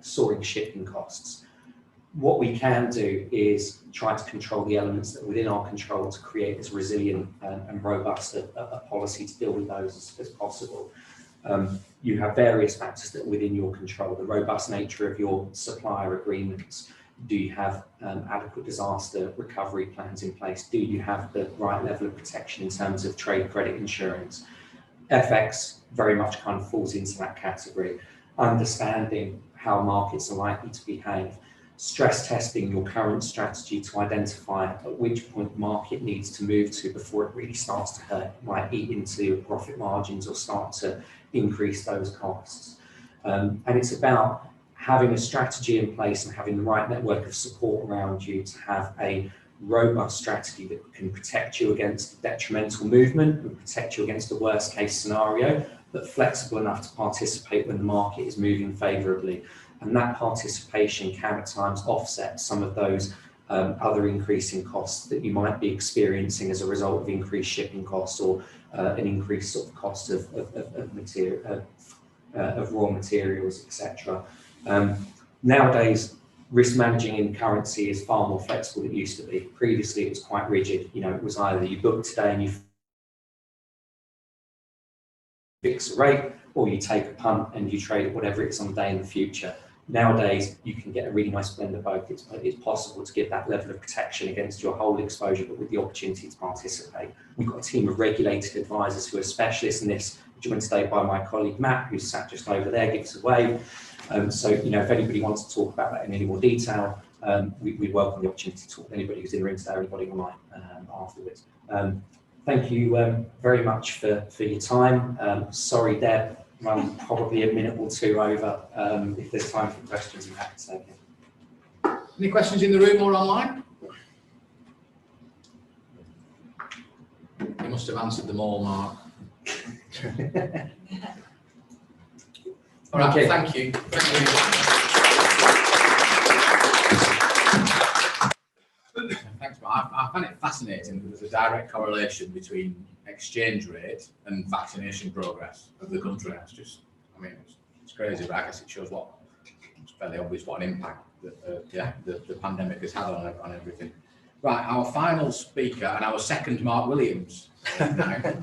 soaring shipping costs. What we can do is try to control the elements that are within our control to create as resilient and robust a policy to deal with those as possible. You have various factors that are within your control, the robust nature of your supplier agreements. Do you have adequate disaster recovery plans in place? Do you have the right level of protection in terms of trade credit insurance? FX very much kind of falls into that category. Understanding how markets are likely to behave. Stress testing your current strategy to identify at which point the market needs to move to before it really starts to hurt. It might eat into your profit margins or start to increase those costs. And it's about having a strategy in place and having the right network of support around you to have a robust strategy that can protect you against detrimental movement and protect you against the worst case scenario, but flexible enough to participate when the market is moving favorably. And that participation can at times offset some of those other increasing costs that you might be experiencing as a result of increased shipping costs or an increased sort of cost of raw materials, etc. Nowadays, risk managing in currency is far more flexible than it used to be. Previously, it was quite rigid. You know, it was either you book today and you fix a rate, or you take a punt and you trade at whatever it is on the day in the future. Nowadays, you can get a really nice blend of both. It's possible to give that level of protection against your whole exposure, but with the opportunity to participate. We've got a team of regulated advisors who are specialists in this, joined today by my colleague Matt, who's sat just over there, gives us a wave. So, you know, if anybody wants to talk about that in any more detail, we welcome the opportunity to talk to anybody who's in the room today or anybody online afterwards. Thank you very much for your time. Sorry, Deb, run probably a minute or two over. If there's time for questions, I'm happy to take it. Any questions in the room or online? You must have answered them all, Mark. All right, okay. Thank you. Thanks, Mark. I find it fascinating that there's a direct correlation between exchange rate and vaccination progress of the country. It's just, I mean, it's crazy, but I guess it shows it's fairly obvious what an impact that the pandemic has had on everything. Right, our final speaker and our second Mark Williams tonight.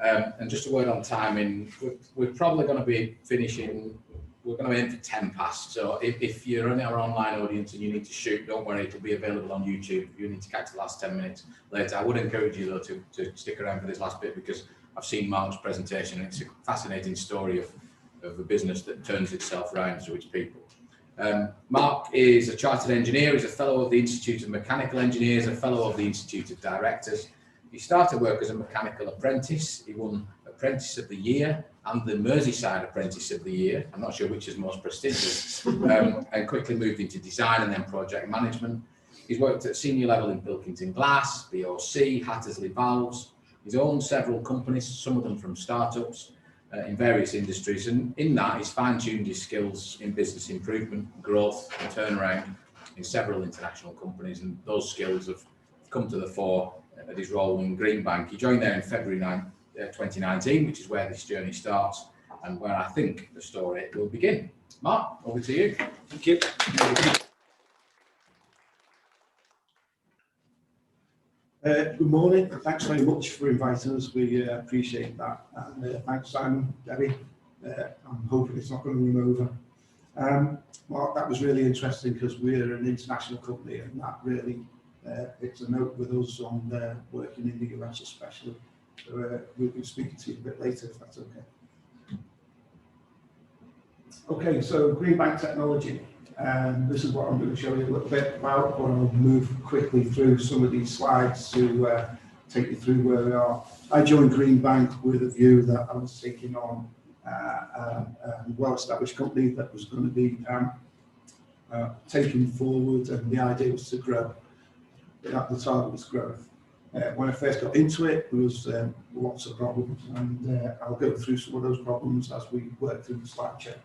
And just a word on timing, we're probably going to be finishing, we're going to aim for 10 past. So if you're in our online audience and you need to shoot, don't worry, it'll be available on YouTube. If you need to catch the last 10 minutes later, I would encourage you though to stick around for this last bit, because I've seen Mark's presentation and it's a fascinating story of a business that turns itself around to its people. Mark is a chartered engineer, he's a fellow of the Institute of Mechanical Engineers, a fellow of the Institute of Directors. He started work as a mechanical apprentice. He won a Apprentice of the Year and the Merseyside Apprentice of the Year. I'm not sure which is most prestigious. And quickly moved into design and then project management. He's worked at senior level in Pilkington Glass, BOC, Hattersley Valves. He's owned several companies, some of them from startups in various industries. And in that, he's fine-tuned his skills in business improvement, growth and turnaround in several international companies. And those skills have come to the fore at his role in Greenbank. He joined there in February 2019, which is where this journey starts and where I think the story will begin. Mark, over to you. Thank you. Good morning. Thanks very much for inviting us. We appreciate that. And thanks, Simon, Debbie. I'm hoping it's not going to run over. Well, that was really interesting because we're an international company, and that really it's a note with us on working in the US especially. So we'll be speaking to you a bit later if that's okay. Okay, so Greenbank Technology. This is what I'm going to show you a little bit about, but I'll move quickly through some of these slides to take you through where we are. I joined Greenbank with a view that I was taking on a well-established company that was going to be taken forward, and the idea was to grow. The target was growth. When I first got into it, there was lots of problems, and I'll go through some of those problems as we work through the slideshow.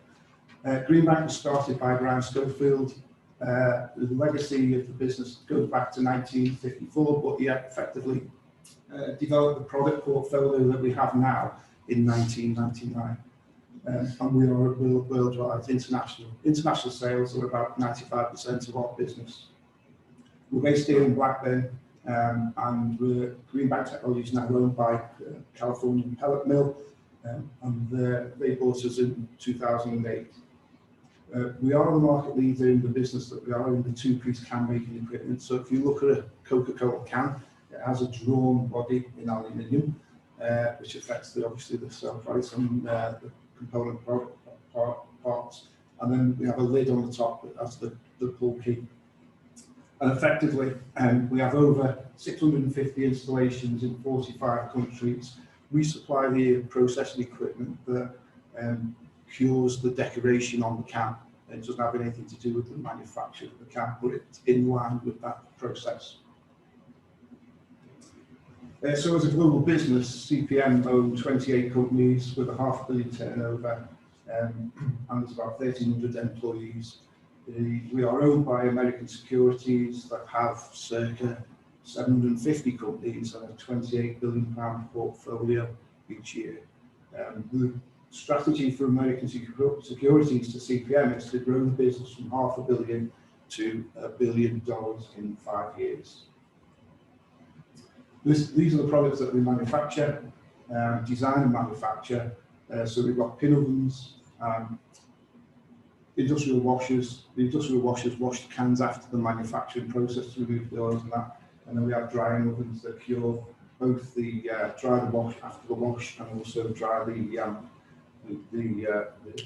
Greenbank was started by Brian Schofield. The legacy of the business goes back to 1954, but he effectively developed the product portfolio that we have now in 1999. And we are worldwide, international. International sales are about 95% of our business. We're based here in Blackburn, and Greenbank Technology is now owned by Californian Pellet Mill, and they bought us in 2008. We are the market leader in the business that we are in the two-piece can making equipment. So if you look at a Coca-Cola can, it has a drawn body in aluminium, which affects obviously the sell price and the component parts. And then we have a lid on the top that has the pull key. And effectively, we have over 650 installations in 45 countries. We supply the processing equipment that cures the decoration on the can. It doesn't have anything to do with the manufacture of the can, but it's in line with that process. So as a global business, CPM owns 28 companies with a $500 million turnover, and there's about 1,300 employees. We are owned by American Securities that have circa 750 companies and a £28 billion portfolio each year. The strategy for American Securities to CPM is to grow the business from $500 million to $1 billion in 5 years. These are the products that we manufacture, design and manufacture. So we've got pin ovens, industrial washers. The industrial washers wash the cans after the manufacturing process to remove the oils and that. And then we have drying ovens that cure both the dry the wash after the wash and also dry the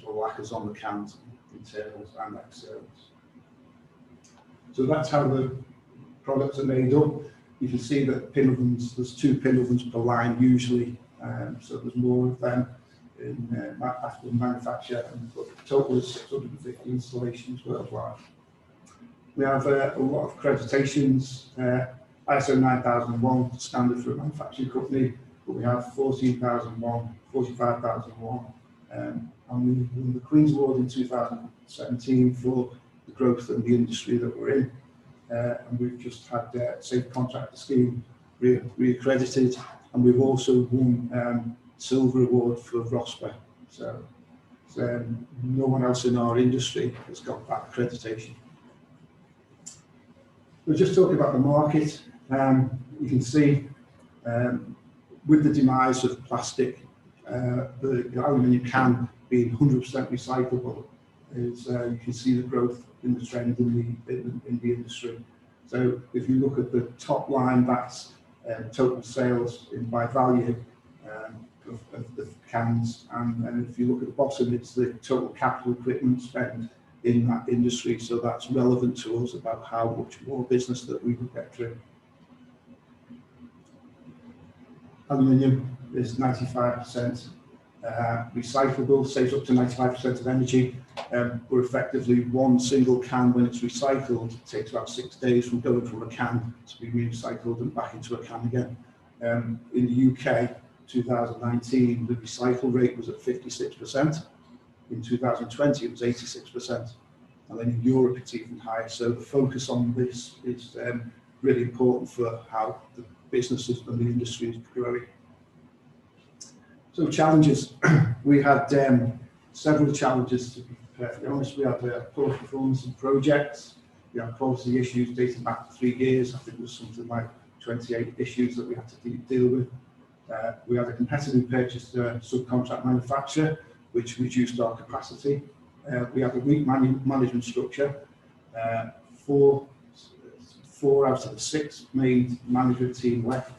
lacquers on the cans, internals and externals. So that's how the products are made up. You can see that pin ovens, there's 2 pin ovens per line usually, so there's more of them after the manufacture, and the total is 650 installations worldwide. We have a lot of accreditations, ISO 9001 standard for a manufacturing company, but we have 14,001, 45,001, and we won the Queen's Award in 2017 for the growth in the industry that we're in. And we've just had Safe Contractor Scheme re-accredited, and we've also won Silver Award for ROSPA. So no one else in our industry has got that accreditation. We're just talking about the market. You can see with the demise of plastic, the aluminium can being 100% recyclable, is you can see the growth in the trend in the industry. So if you look at the top line, that's total sales by value of the cans, and if you look at the bottom, it's the total capital equipment spend in that industry. So that's relevant to us about how much more business that we would get through. Aluminium is 95% recyclable, saves up to 95% of energy. We're effectively one single can, when it's recycled, it takes about 6 days from going from a can to be recycled and back into a can again. In the UK, 2019, the recycle rate was at 56%. In 2020, it was 86%. And then in Europe, it's even higher. So the focus on this is really important for how the businesses and the industry is growing. So challenges, we had several challenges, to be perfectly honest. We had poor performance in projects, we had quality issues dating back to 3 years. I think it was something like 28 issues that we had to deal with. We had a competitive purchase subcontract manufacturer, which reduced our capacity. We had a weak management structure. Four out of the 6 main management team left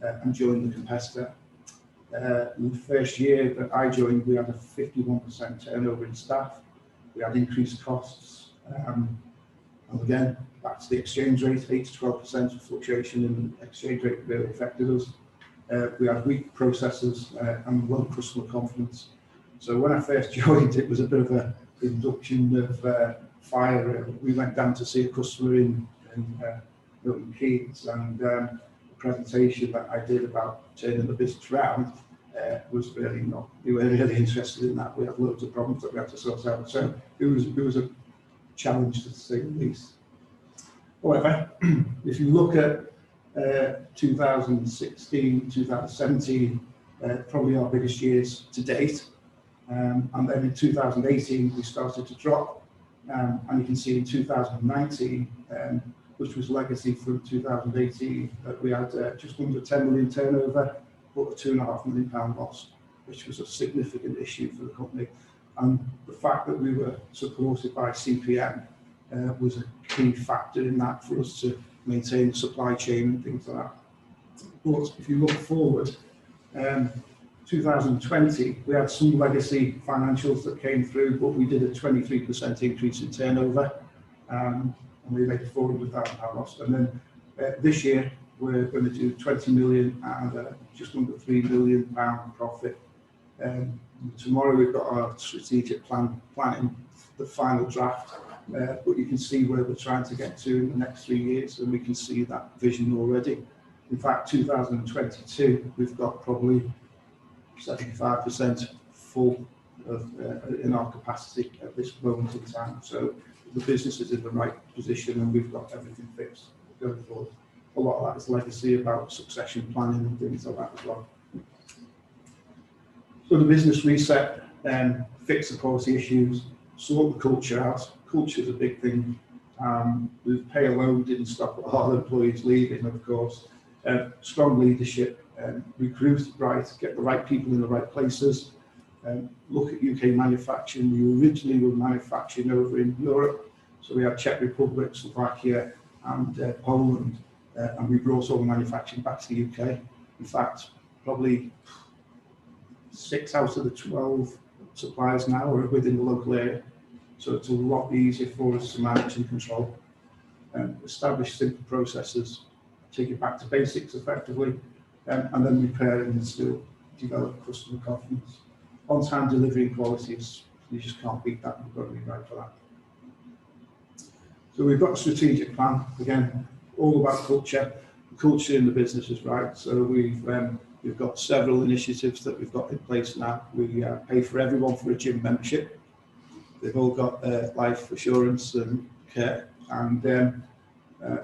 and joined the competitor. In the first year that I joined, we had a 51% turnover in staff. We had increased costs. And again, back to the exchange rate, 8 to 12% fluctuation in the exchange rate really affected us. We had weak processes and low customer confidence. So when I first joined, it was a bit of an induction of fire. We went down to see a customer in Milton Keynes, and the presentation that I did about turning the business around was really not, we were really interested in that. We had loads of problems that we had to sort out. So it was a challenge, to say the least. However, if you look at 2016, 2017, probably our biggest years to date. And then in 2018, we started to drop. And you can see in 2019, which was legacy from 2018, that we had just under 10 million turnover, but a £2.5 million loss, which was a significant issue for the company. And the fact that we were supported by CPM was a key factor in that for us to maintain the supply chain and things like that. But if you look forward, 2020, we had some legacy financials that came through, but we did a 23% increase in turnover, and we made a £400,000 loss. And then this year, we're going to do 20 million and just under £3 million profit. Tomorrow, we've got our strategic planning, the final draft, but you can see where we're trying to get to in the next 3 years, and we can see that vision already. In fact, 2022, we've got probably 75% full in our capacity at this moment in time. So the business is in the right position, and we've got everything fixed going forward. A lot of that is legacy about succession planning and things like that as well. So the business reset, fix the quality issues, sort the culture out. Culture is a big thing. The pay alone didn't stop our employees leaving, of course. Strong leadership, recruit right, get the right people in the right places. Look at UK manufacturing. We originally were manufacturing over in Europe, so we had Czech Republic, Slovakia, and Poland, and we brought all the manufacturing back to the UK. In fact, probably 6 out of the 12 suppliers now are within the local area, so it's a lot easier for us to manage and control. Establish simple processes, take it back to basics effectively, and then repair and still develop customer confidence. On-time delivery and qualities, you just can't beat that. You've got to be right for that. So we've got a strategic plan, again, all about culture. The culture in the business is right. So we've got several initiatives that we've got in place now. We pay for everyone for a gym membership. They've all got life assurance and care, and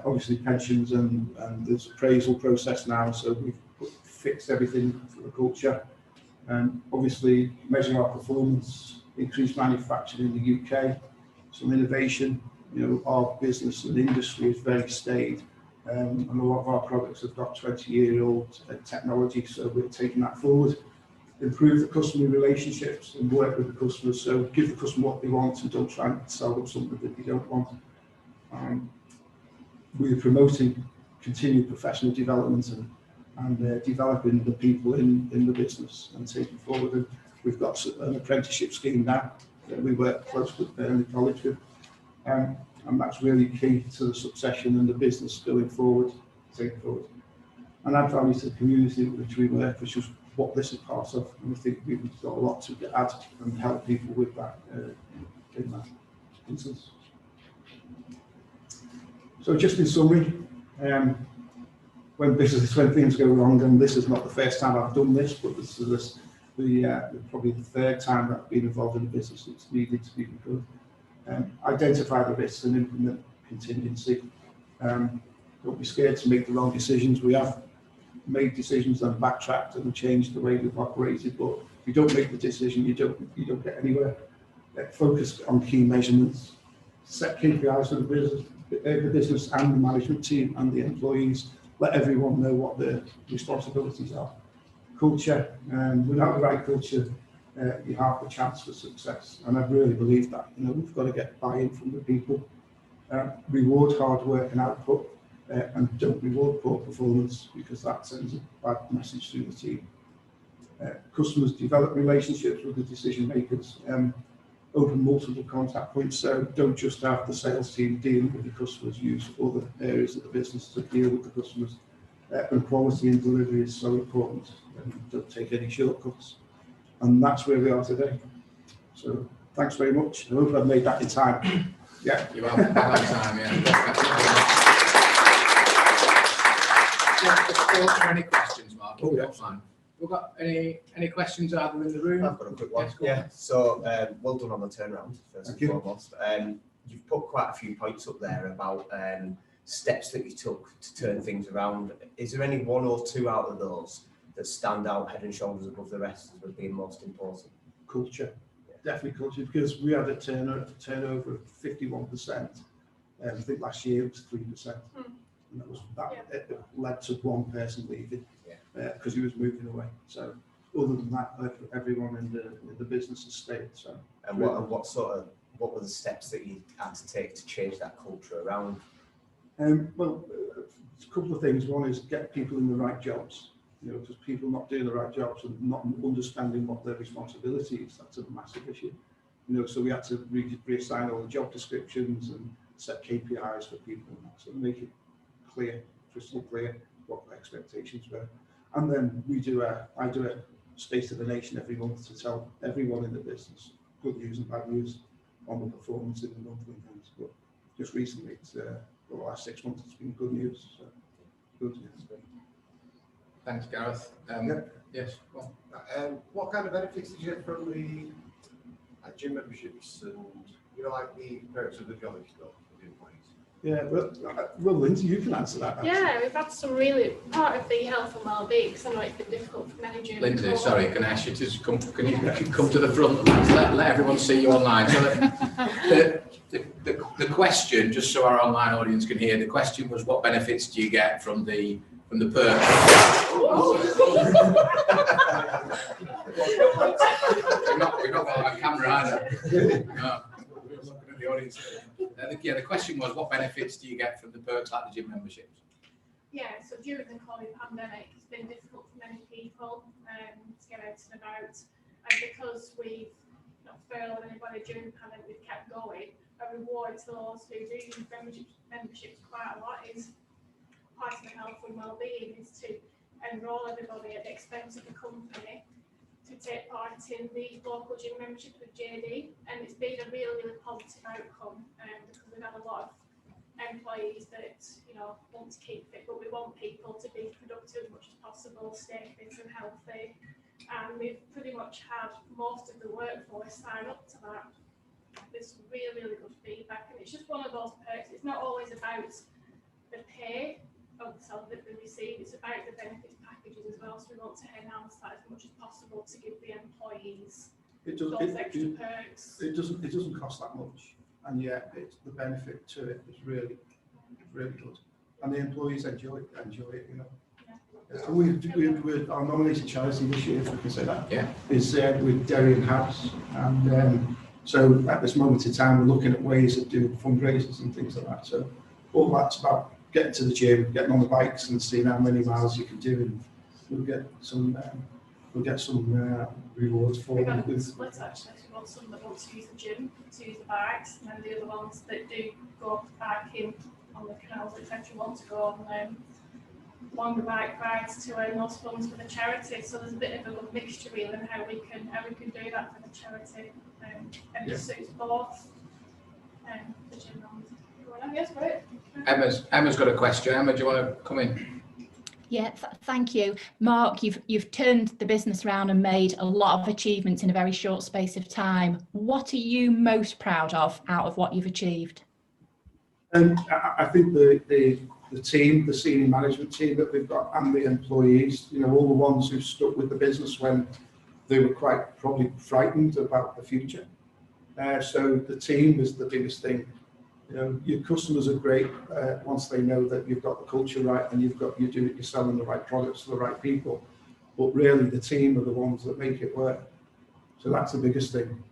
obviously pensions, and there's appraisal process now. So we've fixed everything for the culture. Obviously measure our performance, increase manufacturing in the UK, some innovation. You know, our business and industry is very staid, and a lot of our products have got 20-year-old technology, so we're taking that forward. Improve the customer relationships and work with the customers, so give the customer what they want and don't try and sell them something that they don't want. We're promoting continued professional development and developing the people in the business and taking forward. And we've got an apprenticeship scheme now that we work closely with Burnley College with, and that's really key to the succession and the business going forward. Taking forward. and add value to the community which we work, which is what this is part of. And I think we've got a lot to add and help people with that in that instance. So just in summary, when things go wrong, and this is not the first time I've done this, but this is probably the third time that I've been involved in a business that's needed to be good. Identify the risks and implement contingency. Don't be scared to make the wrong decisions. We have made decisions and backtracked and changed the way we've operated, but if you don't make the decision, you don't get anywhere. Focus on key measurements. Set KPIs for the business and the management team and the employees. Let everyone know what their responsibilities are. Culture, without the right culture, you have the chance for success. And I really believe that. We've got to get buy-in from the people. Reward hard work and output, and don't reward poor performance, because that sends a bad message through the team. Customers develop relationships with the decision makers. Open multiple contact points, so don't just have the sales team dealing with the customers, use other areas of the business to deal with the customers. And quality and delivery is so important, and don't take any shortcuts. And that's where we are today. So thanks very much. I hope I've made that in time. Yeah. You have time, yeah. Any questions, Mark? Oh, yeah. Fine. We've got any questions either in the room? I've got a quick one. Yes, Yeah. So well done on the turnaround, first and foremost. You've put quite a few points up there about steps that you took to turn things around. Is there any one or two out of those that stand out head and shoulders above the rest as being most important? Culture, definitely culture, because we had a turnover of 51%. I think last year it was 3%. And it led to one person leaving because he was moving away. So other than that, everyone in the business has stayed. So and what were the steps that you had to take to change that culture around? Well, a couple of things. One is get people in the right jobs. Because people not doing the right jobs and not understanding what their responsibility is, that's a massive issue. So we had to reassign all the job descriptions and set KPIs for people, so make it clear, crystal clear what the expectations were. And then I do a State of the Nation every month to tell everyone in the business good news and bad news on the performance in the monthly things. But just recently, for the last 6 months, it's been good news. So good news. Thanks, Gareth. Yes. Well. What kind of benefits did you get from the gym memberships and like the perks of the job you got for the employees? Yeah, well, Lindsay, you can answer that. Yeah, we've had some really part of the health and well-being, because I know it's been difficult for many gyms. Lindsay, sorry, can I ask you to just come to the front? Let everyone see you online. So the question, just so our online audience can hear, the question was, what benefits do you get from the perks? We've not got a camera either. No, we're looking at the audience. The question was, what benefits do you get from the perks like the gym memberships? Yeah, so during the COVID pandemic, it's been difficult for many people to get out and about. And because we've not furloughed anybody during the pandemic, we've kept going. A reward to those who do use memberships quite a lot is part of the health and well-being is to enrol everybody at the expense of the company to take part in the local gym membership with JD, and it's been a really positive outcome because we've had a lot of employees that want to keep fit, but we want people to be productive as much as possible, stay fit and healthy, and we've pretty much had most of the workforce sign up to that. There's really good feedback, and it's just one of those perks. It's not always about the pay of the salary that they receive, it's about the benefits packages as well, so we want to enhance that as much as possible to give the employees those extra perks. It doesn't cost that much, and yet the benefit to it is really good, and the employees enjoy it. We're our nominated charity this year, if we can say that, is with Derry and House, and so at this moment in time we're looking at ways of doing fundraisers and things like that. So all that's about getting to the gym, getting on the bikes and seeing how many miles you can do, and we'll get some rewards for them. We've got split actually. We want some that want to use the gym, to use the bikes, and then the other ones that do go biking on the canals, etc., want to go on longer bike rides to earn those funds for the charity. So there's a bit of a good mixture really in how we can do that for the charity, and it suits both the gym owners. Yes, great. Emma's got a question. Emma, do you want to come in? Yeah, thank you. Mark, you've turned the business around and made a lot of achievements in a very short space of time. What are you most proud of out of what you've achieved? I think the team, the senior management team that we've got, and the employees, you know, all the ones who stuck with the business when they were quite probably frightened about the future. So the team is the biggest thing. You know, your customers are great once they know that you've got the culture right and you're selling the right products to the right people. But really, the team are the ones that make it work. So that's the biggest thing.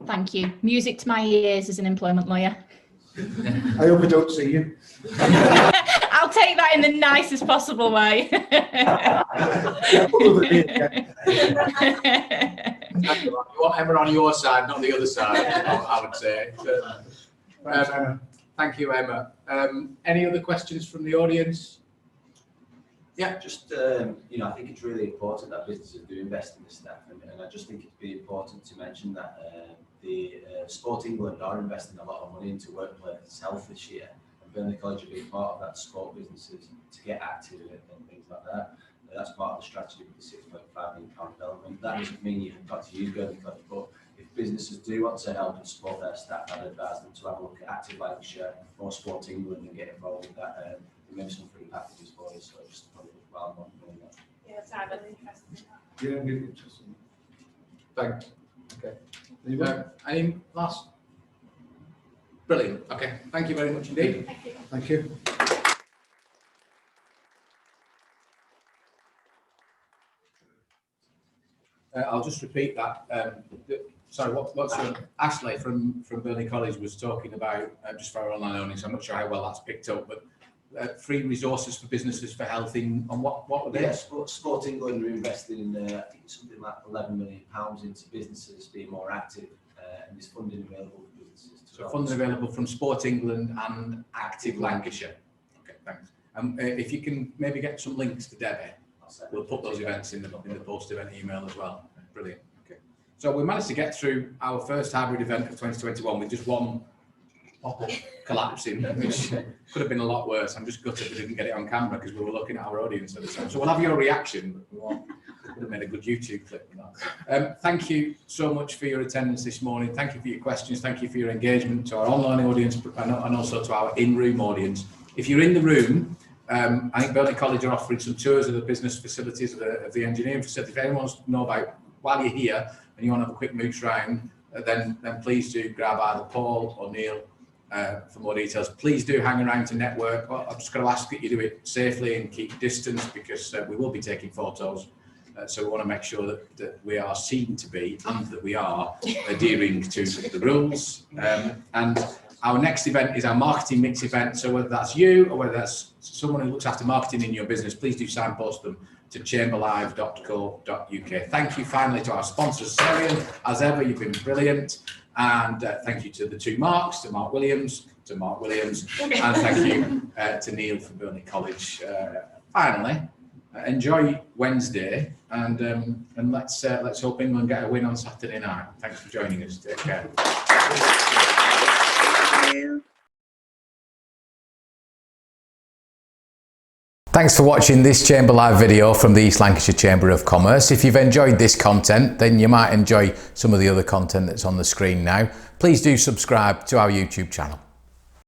Thank you. Music to my ears as an employment lawyer. I hope I don't see you. I'll take that in the nicest possible way. You want Emma on your side, not the other side, I would say. Thank you, Emma. Any other questions from the audience? Yeah. Just, you know, I think it's really important that businesses do invest in the staff, and I just think it'd be important to mention that the Sport England are investing a lot of money into workplace health this year, and Burnley College will be part of that to support businesses to get active and things like that. That's part of the strategy with the £6.5 million development. That doesn't mean you've got to use Burnley College, but if businesses do want to help and support their staff, I'd advise them to have a look at Active Lancashire or Sport England and get involved with that. We have some free packages for you, so just probably worthwhile not doing that. Yeah, it's really interesting. Yeah, really interesting. Thanks. Okay. Any last? Brilliant. Okay. Thank you very much indeed. Thank you. Thank you. I'll just repeat that. Sorry, what's your, Ashley from Burnley College was talking about, just for our online audience, I'm not sure how well that's picked up, but free resources for businesses for health on what were they? Yeah, Sport England are investing in I think something like £11 million into businesses being more active, and there's funding available for businesses. So funding available from Sport England and Active Lancashire. Okay, thanks. If you can maybe get some links to Debbie, we'll put those events in the post-event email as well. Brilliant. Okay. So we managed to get through our first hybrid event of 2021 with just one pop-up collapsing, which could have been a lot worse. I'm just gutted we didn't get it on camera because we were looking at our audience at the time. So we'll have your reaction, but we would have made a good YouTube clip from that. Thank you so much for your attendance this morning. Thank you for your questions. Thank you for your engagement to our online audience and also to our in-room audience. If you're in the room, I think Burnley College are offering some tours of the business facilities of the engineering facility. If anyone wants to know about while you're here and you want to have a quick mooch round, then please do grab either Paul or Neil for more details. Please do hang around to network. Well, I'm just going to ask that you do it safely and keep distance because we will be taking photos. So we want to make sure that we are seen to be and that we are adhering to the rules. And our next event is our marketing mix event. So whether that's you or whether that's someone who looks after marketing in your business, please do signpost them to chamberlive.co.uk. Thank you finally to our sponsors, Serian. As ever, you've been brilliant. And thank you to the two Marks, to Mark Williams, and thank you to Neil from Burnley College. Finally, enjoy Wednesday and let's hope England get a win on Saturday night. Thanks for joining us. Take care. Thanks for watching this Chamber Live video from the East Lancashire Chamber of Commerce. If you've enjoyed this content, then you might enjoy some of the other content that's on the screen now. Please do subscribe to our YouTube channel.